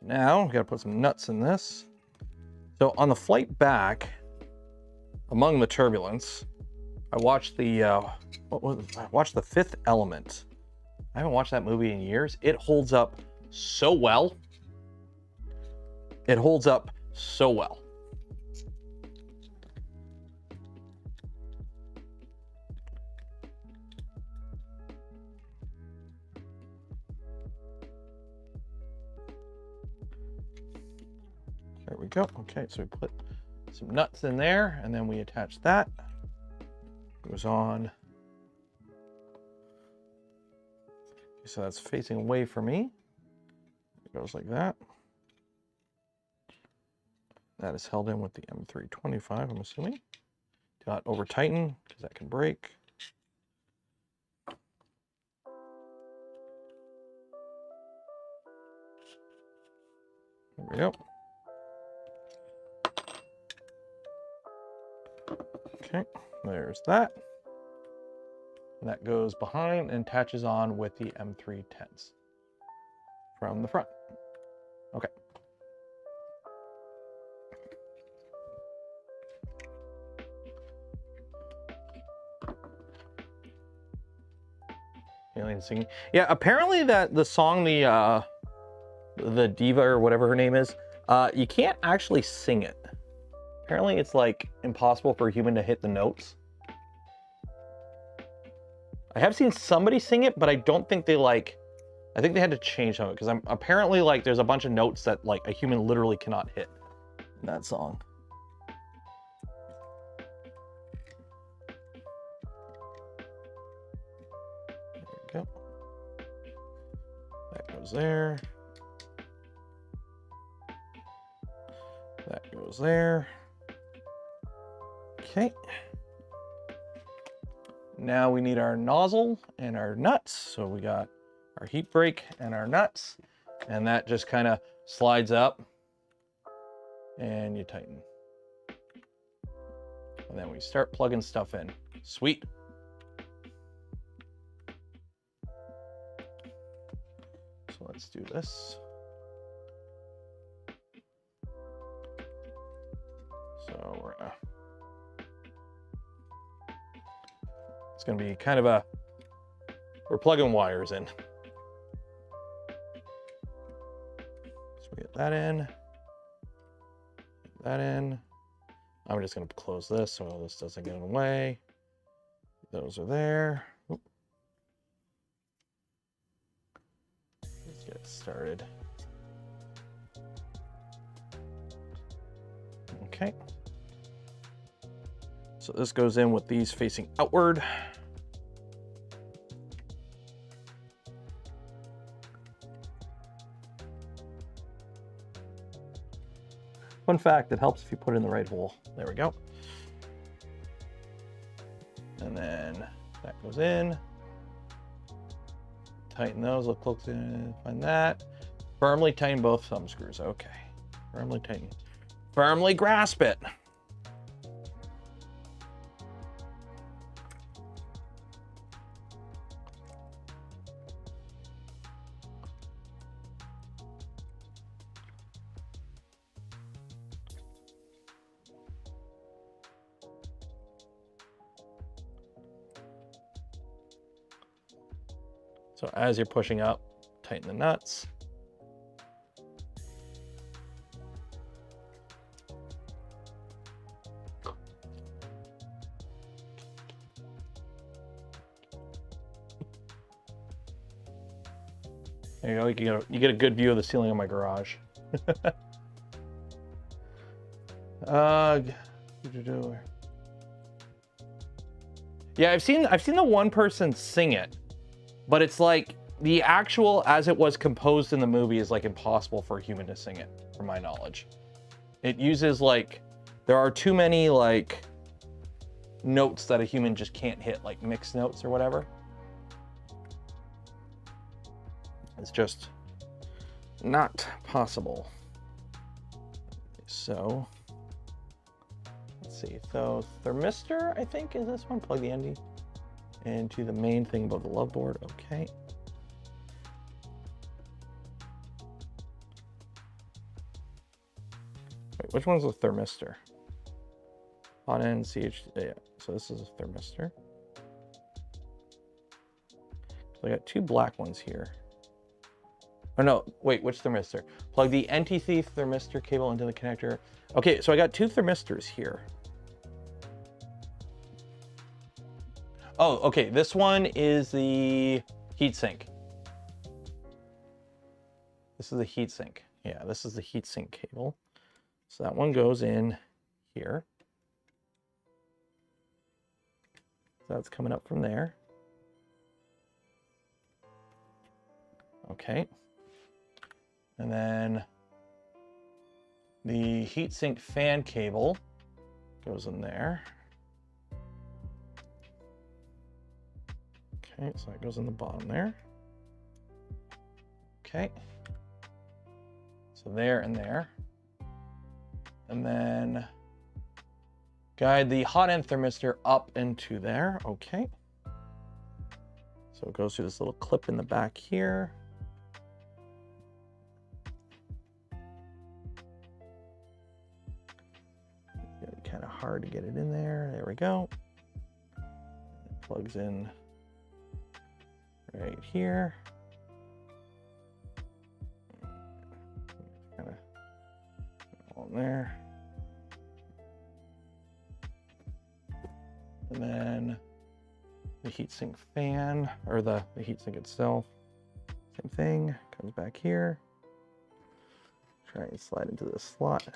Now we got to put some nuts in this. So on the flight back, among the turbulence, I watched the I watched The Fifth Element. I haven't watched that movie in years. It holds up so well. It holds up so well. There we go. Okay, so we put some nuts in there and then we attach that. Goes on. So that's facing away from me. It goes like that. That is held in with the M325, I'm assuming. Do not over tighten, because that can break. There we go. Okay, there's that. And that goes behind and attaches on with the M310s from the front. Okay. Alien singing. Yeah, apparently that the song, the diva or whatever her name is, you can't actually sing it. Apparently it's like impossible for a human to hit the notes. I have seen somebody sing it, but I don't think they like, I think they had to change some of it because I'm apparently like there's a bunch of notes that like a human literally cannot hit in that song. There we go. That goes there. That goes there. Okay. Now we need our nozzle and our nuts. So we got our heat brake and our nuts, and that just kind of slides up and you tighten. And then we start plugging stuff in. Sweet. So let's do this. So we're gonna, it's gonna be kind of a, we're plugging wires in. So we get that in, that in. I'm just gonna close this so this doesn't get in the way. Those are there. Oop. Let's get started. Okay. So this goes in with these facing outward. Fun fact, it helps if you put it in the right hole. There we go. And then that goes in. Tighten those, look close in, find that. Firmly tighten both thumb screws, okay. Firmly tighten. Firmly grasp it. So as you're pushing up, tighten the nuts. There you go, you get a good view of the ceiling of my garage. Yeah, I've seen the one person sing it, but it's like the actual as it was composed in the movie is like impossible for a human to sing it, from my knowledge. It uses like, there are too many like notes that a human just can't hit, like mixed notes or whatever. It's just not possible. So let's see, so Thermistor, I think, is this one. Plug the ND into the main thing above the love board. Okay. Wait, which one's the Thermistor? On end CH, yeah. So this is a Thermistor. So I got two black ones here. Oh no, wait, which Thermistor? Plug the NTC Thermistor cable into the connector. Okay, so I got two Thermistors here. Oh, okay, this one is the heatsink. This is the heatsink. Yeah, this is the heatsink cable. So that one goes in here. So that's coming up from there. Okay. And then The heatsink fan cable goes in there. Okay, so that goes in the bottom there. Okay. So there and there. And then guide the hot end thermistor up into there. Okay. So it goes through this little clip in the back here. Kind of hard to get it in there. There we go. It plugs in right here. Kind of on there. And then the heatsink fan, or the heatsink itself, same thing, comes back here. Try and slide into this slot.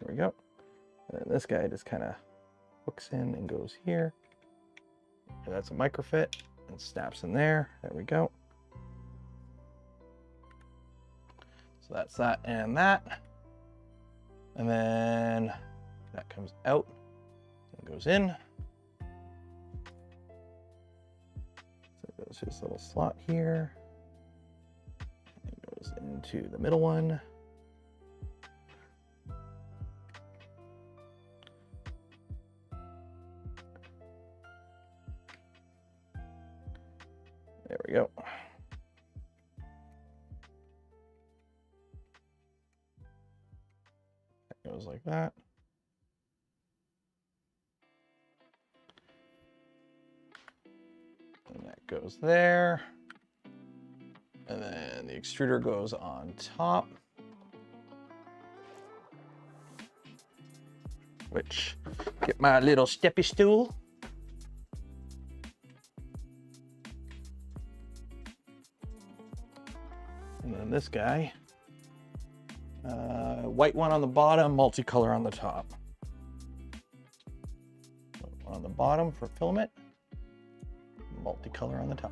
There we go. And then this guy just kind of hooks in and goes here. And that's a microfit and snaps in there. There we go. So that's that and that. And then that comes out and goes in. So it goes to this little slot here. It goes into the middle one. There we go. That goes like that. And that goes there. And then the extruder goes on top. Which, get my little steppy stool. And then this guy, white one on the bottom, multicolor on the top. White one on the bottom for filament, multicolor on the top.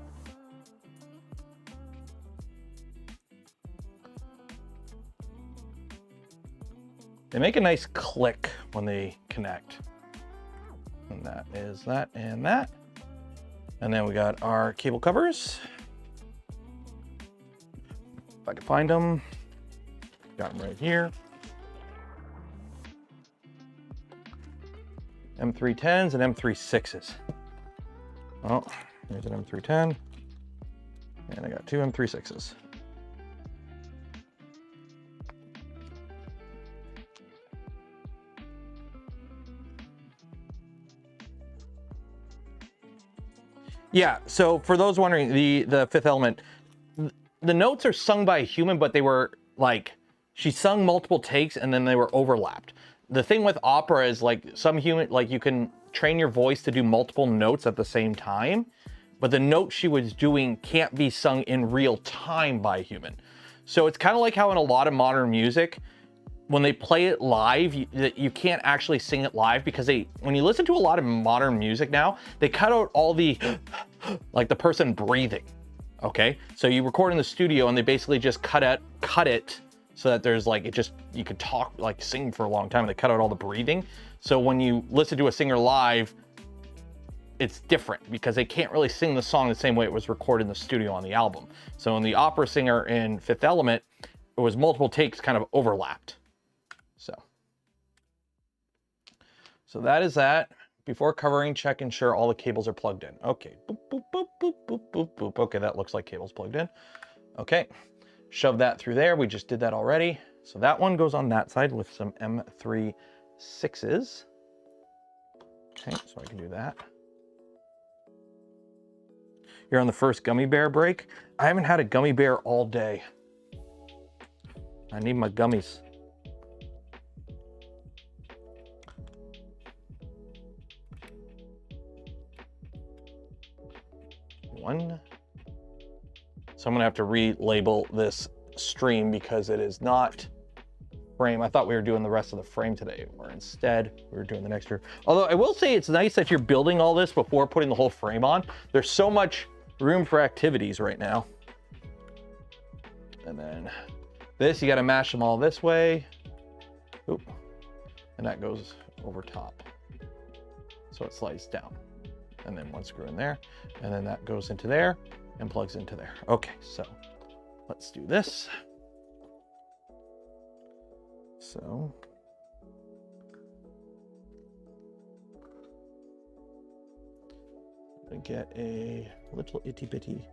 They make a nice click when they connect. And that is that and that. And then we got our cable covers. If I can find them, got them right here. M310s and M36s. Oh, here's an M310, and I got two M36s. Yeah, so for those wondering, the Fifth Element, the notes are sung by a human, but they were like, she sung multiple takes and then they were overlapped. The thing with opera is like some human, like you can train your voice to do multiple notes at the same time, but the note she was doing can't be sung in real time by a human. So it's kind of like how in a lot of modern music, when they play it live, you can't actually sing it live because when you listen to a lot of modern music now, they cut out all the, like the person breathing, okay? So you record in the studio and they basically just cut it so that there's like, you could talk, like sing for a long time and they cut out all the breathing. So when you listen to a singer live, it's different because they can't really sing the song the same way it was recorded in the studio on the album. So in the opera singer in Fifth Element, it was multiple takes kind of overlapped. So that is that. Before covering, check ensure all the cables are plugged in. Okay, boop, boop, boop, boop, boop, boop, boop. Okay, that looks like cables plugged in. Okay, shove that through there. We just did that already. So that one goes on that side with some M36s. Okay, so I can do that. You're on the first gummy bear break. I haven't had a gummy bear all day. I need my gummies. One. So I'm gonna have to relabel this stream because it is not frame. I thought we were doing the rest of the frame today, or instead we were doing the Nextruder. Although I will say it's nice that you're building all this before putting the whole frame on. There's so much room for activities right now. And then this, you got to mash them all this way. Oop. And that goes over top. So it slides down. And then one screw in there. And then that goes into there and plugs into there. Okay, so let's do this. So I get a little itty bitty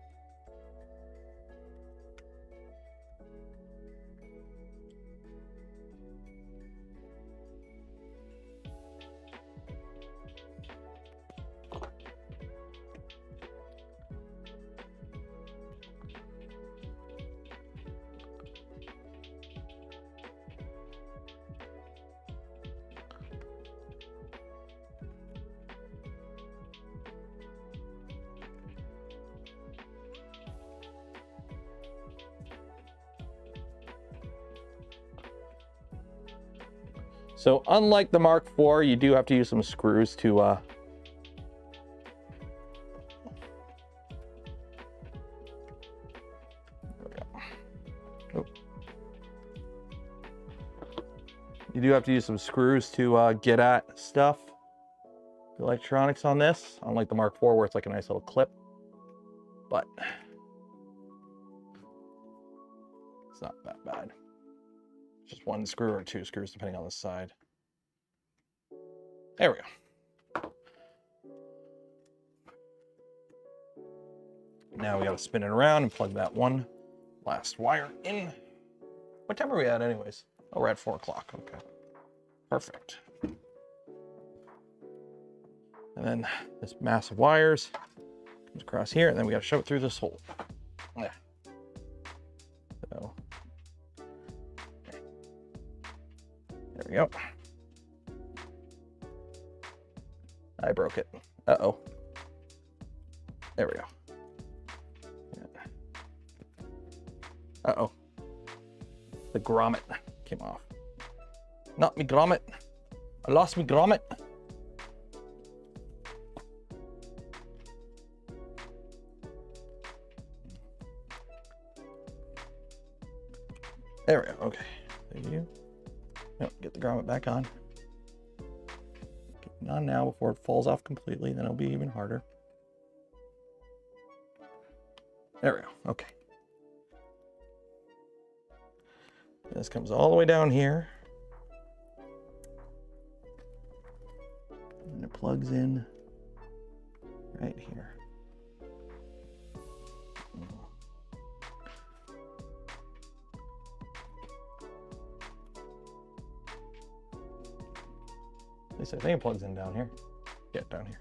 So unlike the Mark IV, you do have to use some screws to you do have to use some screws to get at stuff. The electronics on this, unlike the Mark IV where it's like a nice little clip, but it's not that bad. Just one screw or two screws depending on the side. There we go. Now we got to spin it around and plug that one last wire in. What time are we at anyways? Oh, we're at 4 o'clock. Okay, perfect. And then this mass of wires comes across here, and then we got to shove it through this hole. Yeah. So there we go. I broke it. Uh-oh. There we go. Uh-oh. The grommet came off. Not me grommet. I lost me grommet. There we go. Okay. There you go. Yep, get the grommet back on. Get it on now before it falls off completely, then it'll be even harder. There we go. Okay. This comes all the way down here. And it plugs in right here. At least I think it plugs in down here. Yeah, down here.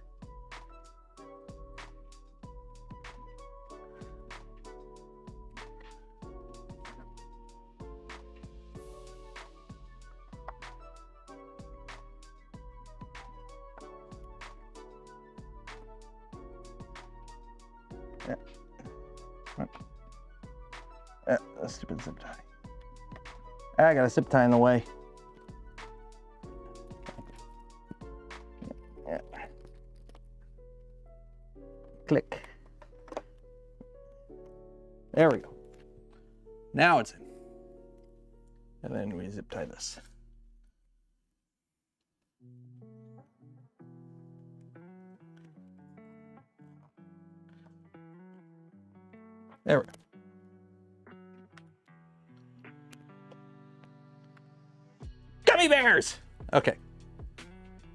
Yeah, a stupid zip tie. I got a zip tie in the way. Yeah. Click. There we go. Now it's in. And then we zip tie this. There we go. Gummy bears! Okay.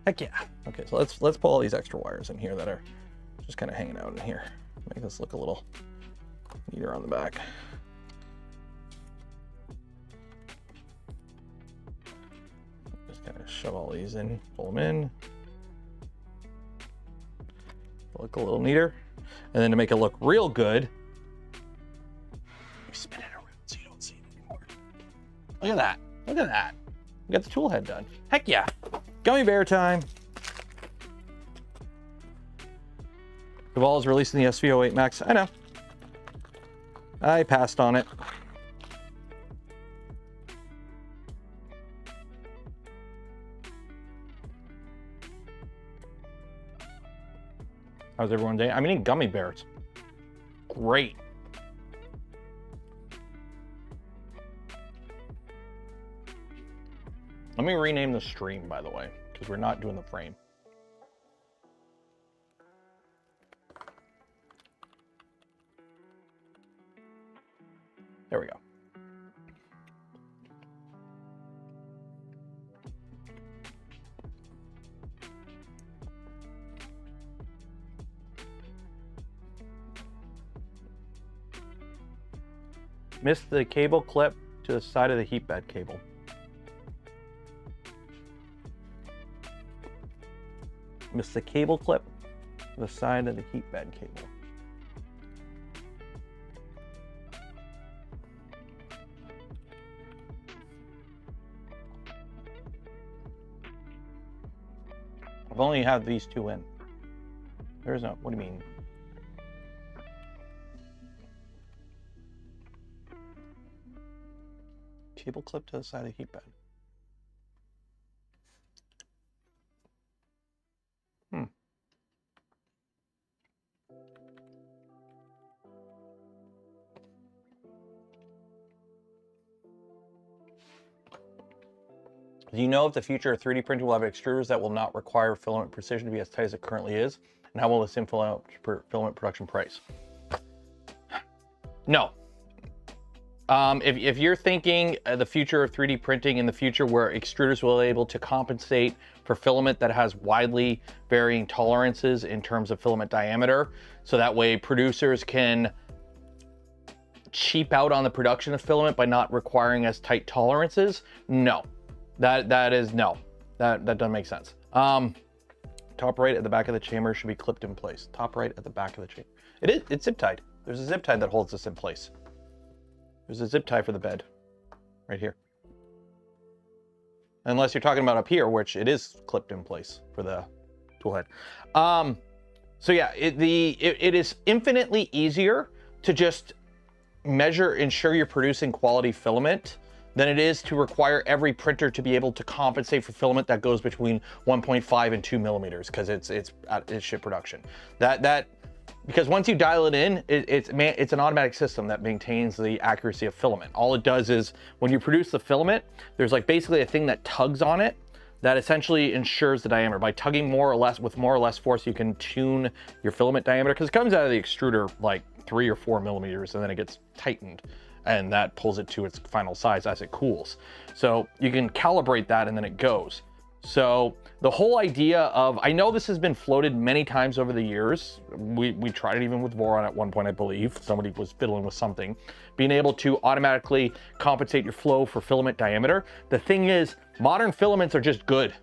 Heck yeah. Okay, so let's pull all these extra wires in here that are just kind of hanging out in here. Make this look a little neater on the back. Just kind of shove all these in, pull them in. Look a little neater. And then to make it look real good, we spin it around so you don't see it anymore. Look at that. Look at that. We got the tool head done. Heck yeah. Gummy bear time. Caval's releasing the SV08 Max. I know. I passed on it. How's everyone doing? I'm eating gummy bears. Great. Let me rename the stream, by the way, because we're not doing the frame. There we go. Missed the cable clip to the side of the heat bed cable. Missed the cable clip to the side of the heat bed cable. I've only had these two in. There's no, what do you mean? Cable clip to the side of the heat bed. Do you know if the future of 3D printing will have extruders that will not require filament precision to be as tight as it currently is? And how will this influence filament production price? No. If you're thinking the future of 3D printing in the future where extruders will be able to compensate for filament that has widely varying tolerances in terms of filament diameter, so that way producers can cheap out on the production of filament by not requiring as tight tolerances, no. That is no. That doesn't make sense. Top right at the back of the chamber should be clipped in place. Top right at the back of the chamber. It's zip tied. There's a zip tie that holds this in place. There's a zip tie for the bed right here. Unless you're talking about up here, which it is clipped in place for the tool head. So yeah, it is infinitely easier to just ensure you're producing quality filament than it is to require every printer to be able to compensate for filament that goes between 1.5 and 2 millimeters because it's ship production. Because once you dial it in, it's an automatic system that maintains the accuracy of filament. All it does is when you produce the filament, there's like basically a thing that tugs on it that essentially ensures the diameter. By tugging more or less with more or less force, you can tune your filament diameter because it comes out of the extruder like 3 or 4 millimeters and then it gets tightened. And that pulls it to its final size as it cools. So you can calibrate that and then it goes. So the whole idea of, I know this has been floated many times over the years. We tried it even with Voron at one point, I believe. Somebody was fiddling with something. Being able to automatically compensate your flow for filament diameter. The thing is, modern filaments are just good.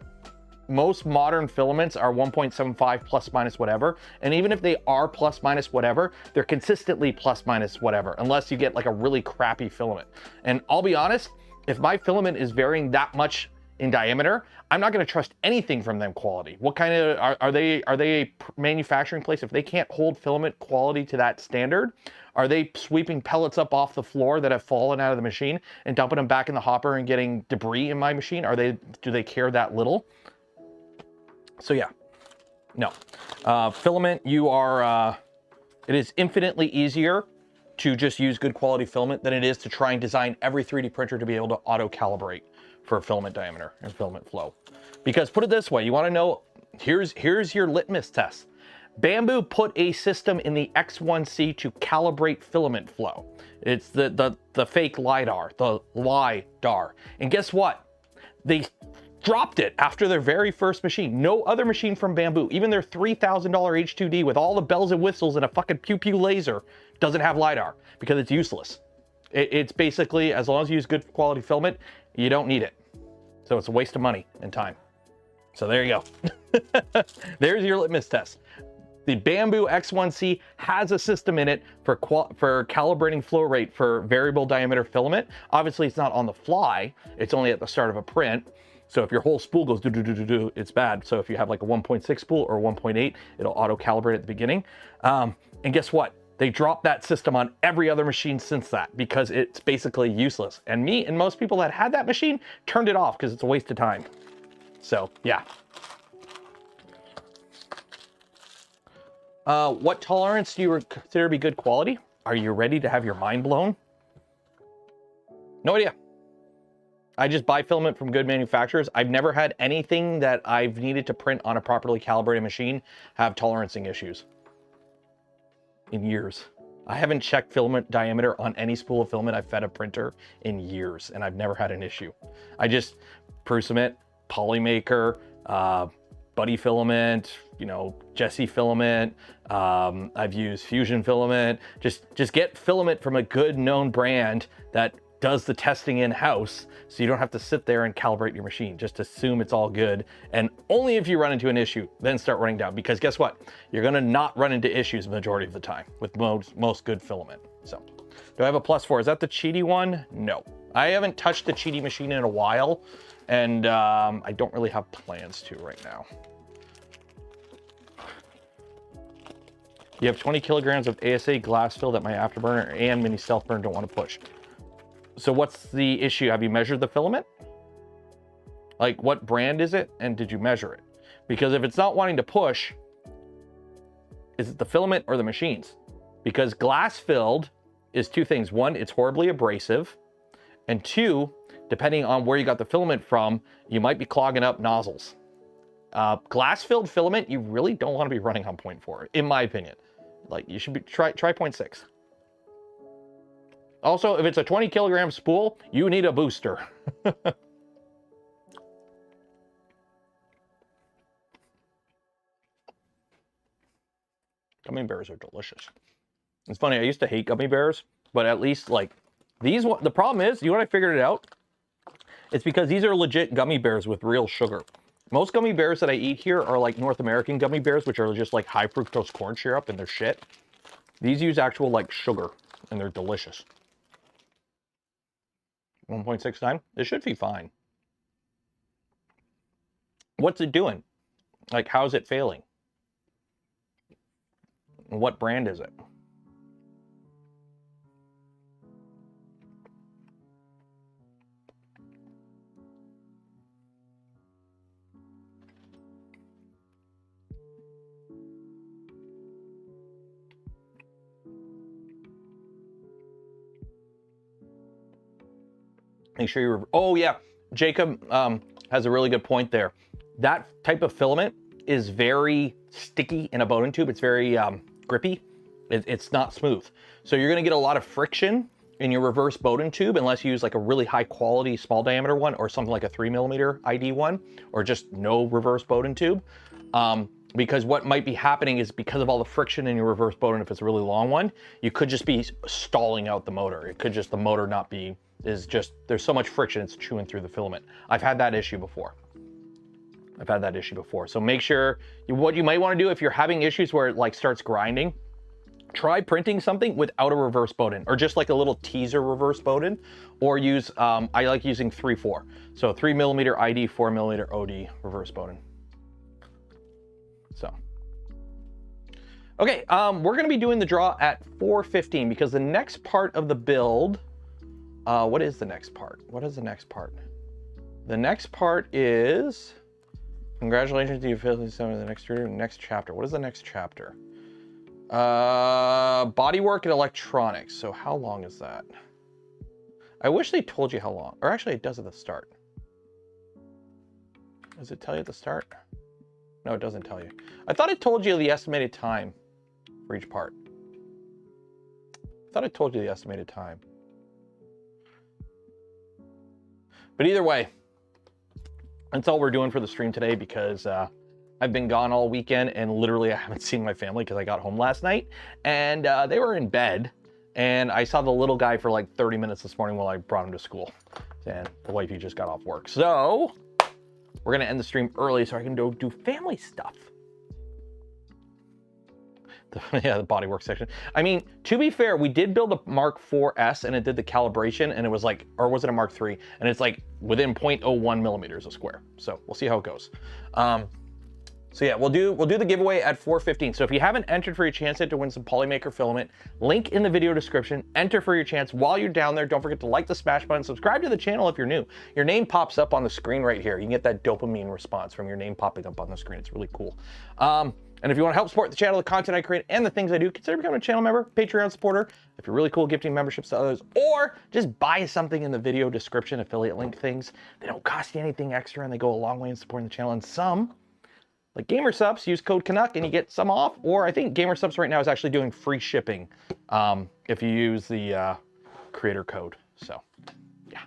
Most modern filaments are 1.75 plus minus whatever. And even if they are plus minus whatever, they're consistently plus minus whatever, unless you get like a really crappy filament. And I'll be honest, if my filament is varying that much in diameter, I'm not going to trust anything from them quality. What kind of, are they a manufacturing place? If they can't hold filament quality to that standard, are they sweeping pellets up off the floor that have fallen out of the machine and dumping them back in the hopper and getting debris in my machine? Do they care that little? So yeah, no. Filament, it is infinitely easier to just use good quality filament than it is to try and design every 3D printer to be able to auto-calibrate for filament diameter and filament flow. Because put it this way, you wanna know, here's your litmus test. Bamboo put a system in the X1C to calibrate filament flow. It's the fake LiDAR, the LiDAR. And guess what? They dropped it after their very first machine. No other machine from Bamboo, even their $3,000 H2D with all the bells and whistles and a fucking pew-pew laser, doesn't have LiDAR because it's useless. It's basically, as long as you use good quality filament, you don't need it. So it's a waste of money and time. So there you go. There's your litmus test. The Bamboo X1C has a system in it for calibrating flow rate for variable diameter filament. Obviously, it's not on the fly. It's only at the start of a print. So if your whole spool goes do-do-do-do-do, it's bad. So if you have like a 1.6 spool or 1.8, it'll auto-calibrate at the beginning. And guess what? They dropped that system on every other machine since that because it's basically useless. And me and most people that had that machine turned it off because it's a waste of time. So yeah. What tolerance do you consider to be good quality? Are you ready to have your mind blown? No idea. I just buy filament from good manufacturers. I've never had anything that I've needed to print on a properly calibrated machine have tolerancing issues in years. I haven't checked filament diameter on any spool of filament I've fed a printer in years, and I've never had an issue. I just Prusa, polymaker, buddy filament, you know, Jesse filament. I've used Fusion filament. Just get filament from a good known brand that does the testing in-house, so you don't have to sit there and calibrate your machine. Just assume it's all good, and only if you run into an issue, then start running down, because guess what? You're gonna not run into issues the majority of the time with most good filament. So, do I have a +4? Is that the cheaty one? No. I haven't touched the cheaty machine in a while, and I don't really have plans to right now. You have 20 kilograms of ASA glass fill that my afterburner and mini stealth burner don't want to push. So what's the issue? Have you measured the filament? Like, what brand is it, and did you measure it? Because if it's not wanting to push, is it the filament or the machines? Because glass filled is two things. One, it's horribly abrasive, and two, depending on where you got the filament from, you might be clogging up nozzles. Glass filled filament, you really don't want to be running on 0.4, in my opinion. Like, you should be try 0.6. Also, if it's a 20 kilogram spool, you need a booster. Gummy bears are delicious. It's funny, I used to hate gummy bears, but at least like these, the problem is, you know what I figured it out? It's because these are legit gummy bears with real sugar. Most gummy bears that I eat here are like North American gummy bears, which are just like high fructose corn syrup and they're shit. These use actual like sugar and they're delicious. 1.69, it should be fine. What's it doing? Like, how's it failing? What brand is it? Make sure you're, oh yeah, Jacob has a really good point there. That type of filament is very sticky in a Bowden tube. It's very grippy. It's not smooth. So you're gonna get a lot of friction in your reverse Bowden tube unless you use like a really high quality small diameter one or something like a 3mm ID one, or just no reverse Bowden tube. Because what might be happening is because of all the friction in your reverse Bowden, if it's a really long one, you could just be stalling out the motor. It could just, the motor not be, there's so much friction, it's chewing through the filament. I've had that issue before. So make sure, what you might want to do if you're having issues where it like starts grinding, try printing something without a reverse Bowden, or just like a little teaser reverse Bowden, or use, I like using 3/4. So 3mm ID, 4mm OD reverse Bowden. So, okay, we're gonna be doing the draw at 4:15 because the next part of the build, what is the next part? The next part is, congratulations to you, Finalizing some of the Nextruder, next chapter. What is the next chapter? Bodywork and electronics. So how long is that? I wish they told you how long, or actually it does at the start. Does it tell you at the start? No, it doesn't tell you. I thought it told you the estimated time for each part. I thought it told you the estimated time. But either way, that's all we're doing for the stream today because I've been gone all weekend and literally I haven't seen my family because I got home last night and they were in bed and I saw the little guy for like 30 minutes this morning while I brought him to school. And the wifey just got off work. So we're gonna end the stream early so I can go do family stuff. Yeah, the bodywork section. I mean, to be fair, we did build a Mark IVS and it did the calibration and it was like, or was it a Mark III? And it's like within 0.01 millimeters a square. So we'll see how it goes. So yeah, we'll do the giveaway at 4:15. So if you haven't entered for your chance to win some Polymaker filament, link in the video description, enter for your chance. While you're down there, don't forget to like the smash button, subscribe to the channel if you're new. Your name pops up on the screen right here. You can get that dopamine response from your name popping up on the screen. It's really cool. And if you want to help support the channel, the content I create, and the things I do, consider becoming a channel member, Patreon supporter, if you're really cool gifting memberships to others, or just buy something in the video description, affiliate link things. They don't cost you anything extra, and they go a long way in supporting the channel. And some, like Gamer Subs, use code Canuck and you get some off. Or I think Gamer Subs right now is actually doing free shipping if you use the creator code. So, yeah.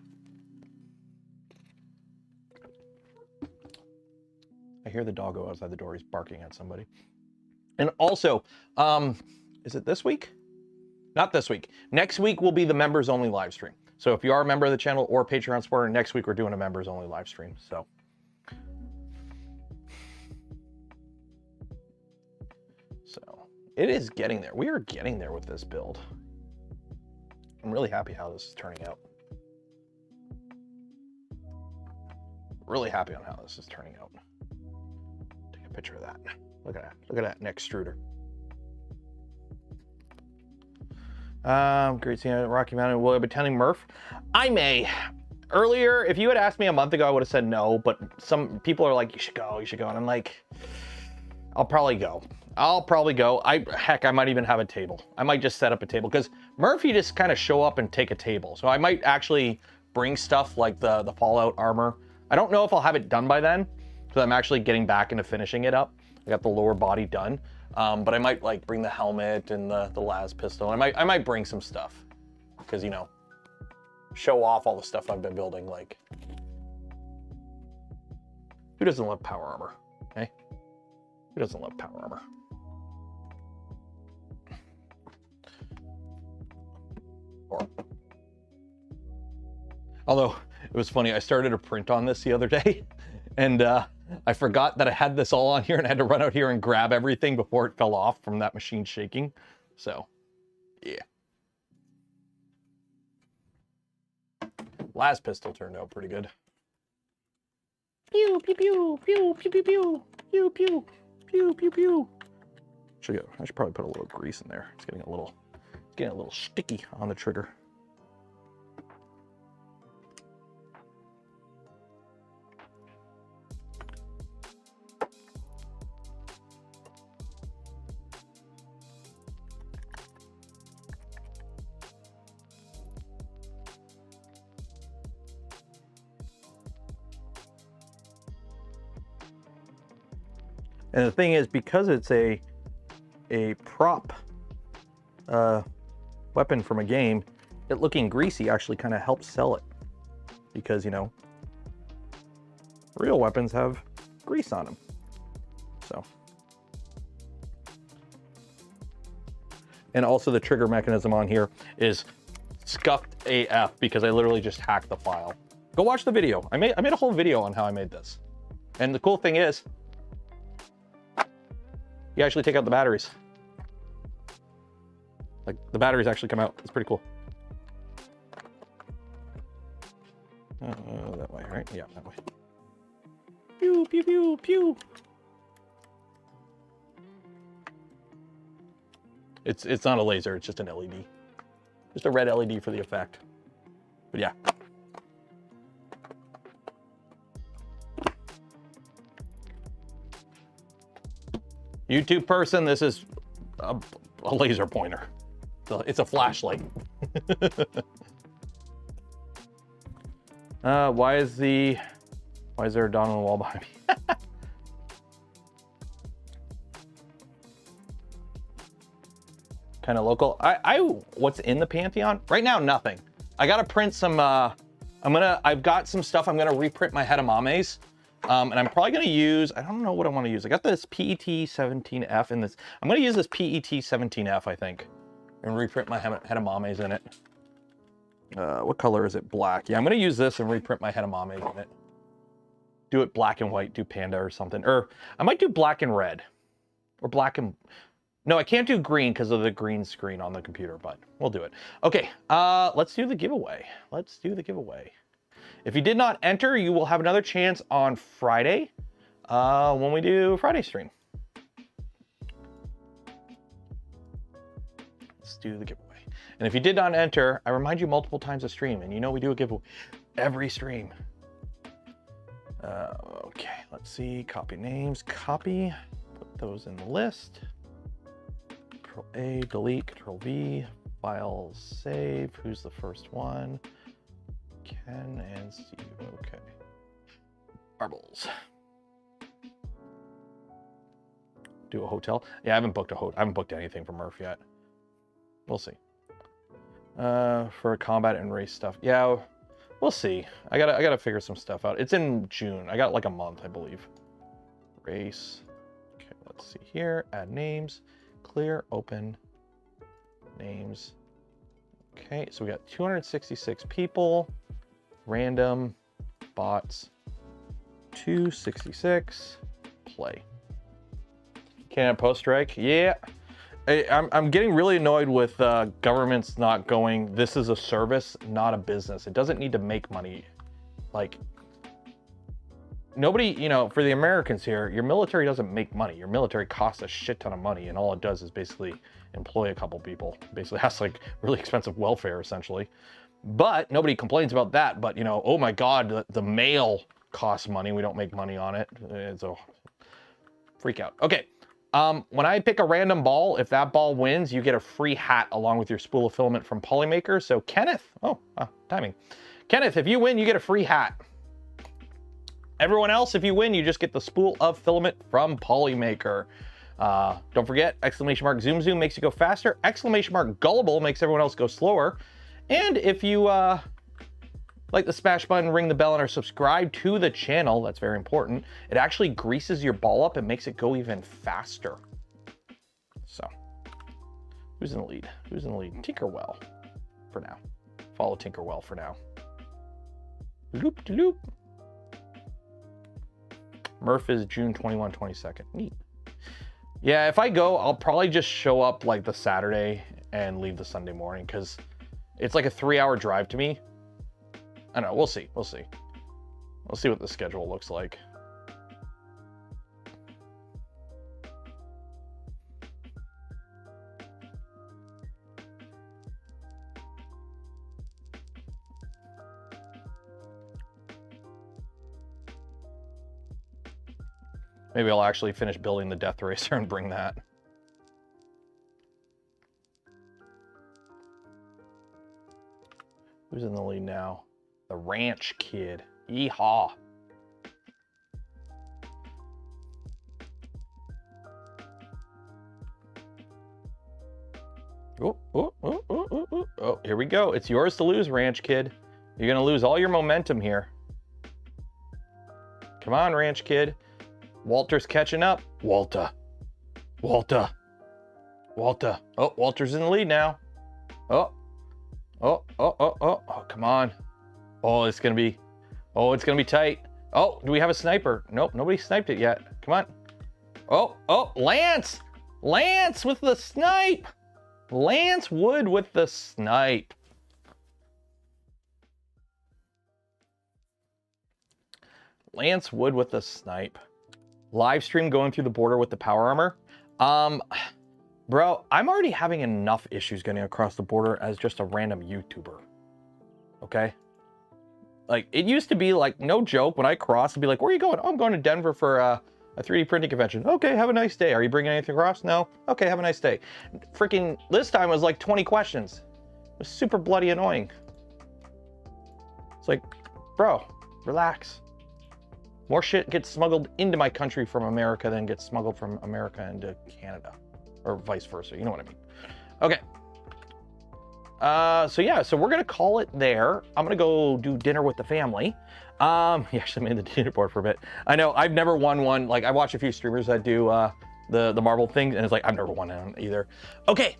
I hear the doggo outside the door. He's barking at somebody. And also, is it this week? Not this week. Next week will be the members only live stream. So if you are a member of the channel or Patreon supporter, next week we're doing a members only live stream. So it is getting there. We are getting there with this build. I'm really happy how this is turning out. Really happy on how this is turning out. Take a picture of that. Look at that. Look at that Nextruder. Great seeing you at Rocky Mountain. Will I be attending Murph? I may. Earlier, if you had asked me a month ago, I would have said no, but some people are like, you should go, and I'm like, I'll probably go. Heck, I might even have a table. I might just set up a table, because Murph, you just kind of show up and take a table. So I might actually bring stuff like the Fallout armor. I don't know if I'll have it done by then, because I'm actually getting back into finishing it up. I got the lower body done, but I might like bring the helmet and the las pistol. I might bring some stuff, because, you know, show off all the stuff I've been building. Like, who doesn't love power armor? Okay, who doesn't love power armor? Although it was funny, I started a print on this the other day, and I forgot that I had this all on here, and I had to run out here and grab everything before it fell off from that machine shaking. So, yeah. Last pistol turned out pretty good. Pew, pew, pew, pew, pew, pew, pew, pew, pew, pew, pew, pew. I should probably put a little grease in there. It's getting a little sticky on the trigger. And the thing is, because it's a prop weapon from a game, it looking greasy actually kind of helps sell it, because, you know, real weapons have grease on them. So, and also the trigger mechanism on here is scuffed AF, because I literally just hacked the file. Go watch the video. I made a whole video on how I made this. And the cool thing is, you actually take out the batteries. Like, the batteries actually come out. It's pretty cool. That way, right? Yeah, that way. Pew, pew, pew, pew. It's not a laser, it's just an LED. Just a red LED for the effect. But yeah. YouTube person, this is a laser pointer. It's a flashlight. Why is there a Don on the wall behind me? Kind of local. What's in the Pantheon? Right now, nothing. I gotta print some, I've got some stuff. I'm gonna reprint my Hedamames. And I'm probably gonna use, I don't know what I wanna use. I got this PET-17F in this. I'm gonna use this PET-17F, I think, and reprint my Hedamames in it. What color is it? Black. Yeah, I'm gonna use this and reprint my Hedamames in it. Do it black and white, do panda or something. Or I might do black and red. Or black and, no, I can't do green because of the green screen on the computer, but we'll do it. Okay, let's do the giveaway. Let's do the giveaway. If you did not enter, you will have another chance on Friday when we do Friday stream. Let's do the giveaway. And if you did not enter, I remind you multiple times a stream, and you know we do a giveaway every stream. Okay, let's see, copy names, copy, put those in the list. Control A, delete, Control V, files, save. Who's the first one? Ken and Steve. Okay. Marbles. Do a hotel. Yeah, I haven't booked I haven't booked anything for Murph yet. We'll see. For combat and race stuff. Yeah, we'll see. I gotta figure some stuff out. It's in June. I got like a month, I believe. Race. Okay, let's see here. Add names. Clear, open, names. Okay, so we got 266 people. Random, bots, 266, play. Canada Post strike, yeah. I'm getting really annoyed with governments not going, this is a service, not a business. It doesn't need to make money. Like, nobody, you know, for the Americans here, your military doesn't make money. Your military costs a shit ton of money, and all it does is basically employ a couple people. Basically has like really expensive welfare, essentially. But nobody complains about that. But, you know, oh my God, the mail costs money. We don't make money on it. It's a freak out. Okay. When I pick a random ball, if that ball wins, you get a free hat along with your spool of filament from Polymaker. So Kenneth, timing. Kenneth, if you win, you get a free hat. Everyone else, if you win, you just get the spool of filament from Polymaker. Don't forget, exclamation mark zoom zoom makes you go faster. Exclamation mark gullible makes everyone else go slower. And if you like the smash button, ring the bell, and are subscribed to the channel, that's very important. It actually greases your ball up and makes it go even faster. So, who's in the lead? Who's in the lead? Tinkerwell, for now. Follow Tinkerwell for now. Loop de loop. Murph is June 21, 22nd. Neat. Yeah, if I go, I'll probably just show up like the Saturday and leave the Sunday morning, because it's like a 3-hour drive to me. I don't know, we'll see, we'll see. We'll see what the schedule looks like. Maybe I'll actually finish building the Death Racer and bring that. Who's in the lead now? The Ranch Kid. Yeehaw. Oh, here we go. It's yours to lose, Ranch Kid. You're gonna lose all your momentum here. Come on, Ranch Kid. Walter's catching up. Walter. Oh, Walter's in the lead now. Oh, come on. Oh, it's gonna be tight. Oh, do we have a sniper? Nope, nobody sniped it yet. Come on. Oh, Lance with the snipe. Lance Wood with the snipe. Lance Wood with the snipe. Live stream going through the border with the power armor. Bro, I'm already having enough issues getting across the border as just a random YouTuber. Okay? Like, it used to be like, no joke, when I crossed, it'd be like, where are you going? Oh, I'm going to Denver for a 3D printing convention. Okay, have a nice day. Are you bringing anything across? No? Okay, have a nice day. Freaking, this time it was like 20 questions. It was super bloody annoying. It's like, bro, relax. More shit gets smuggled into my country from America than gets smuggled from America into Canada. Or vice versa, you know what I mean. Okay. So yeah, so we're gonna call it there. I'm gonna go do dinner with the family. He actually made the dinner board for a bit. I know, I've never won one. Like, I watch a few streamers that do the marble thing, and it's like, I've never won one either. Okay,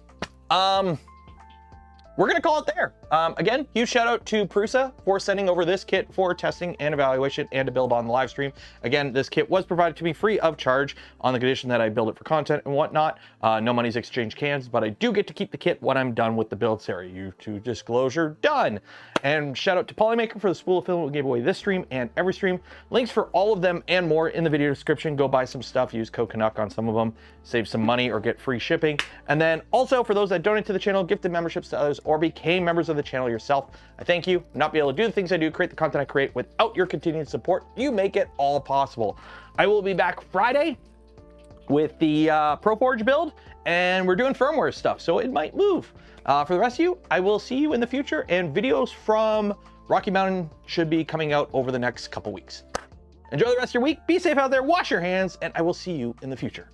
we're gonna call it there. Again, huge shout out to Prusa for sending over this kit for testing and evaluation and to build on the live stream. Again, this kit was provided to me free of charge on the condition that I build it for content and whatnot. No money's exchanged hands, but I do get to keep the kit when I'm done with the build series. YouTube disclosure done. And shout out to Polymaker for the spool of film we gave away this stream and every stream. Links for all of them and more in the video description. Go buy some stuff, use code Canuck on some of them, save some money or get free shipping. And then also for those that donate to the channel, gifted memberships to others, or became members of the channel yourself, I thank you. Not be able to do the things I do, create the content I create without your continued support. You make it all possible. I will be back Friday with the ProForge build, and we're doing firmware stuff, so it might move. For the rest of you, I will see you in the future, and videos from Rocky Mountain should be coming out over the next couple weeks. Enjoy the rest of your week, be safe out there, wash your hands, and I will see you in the future.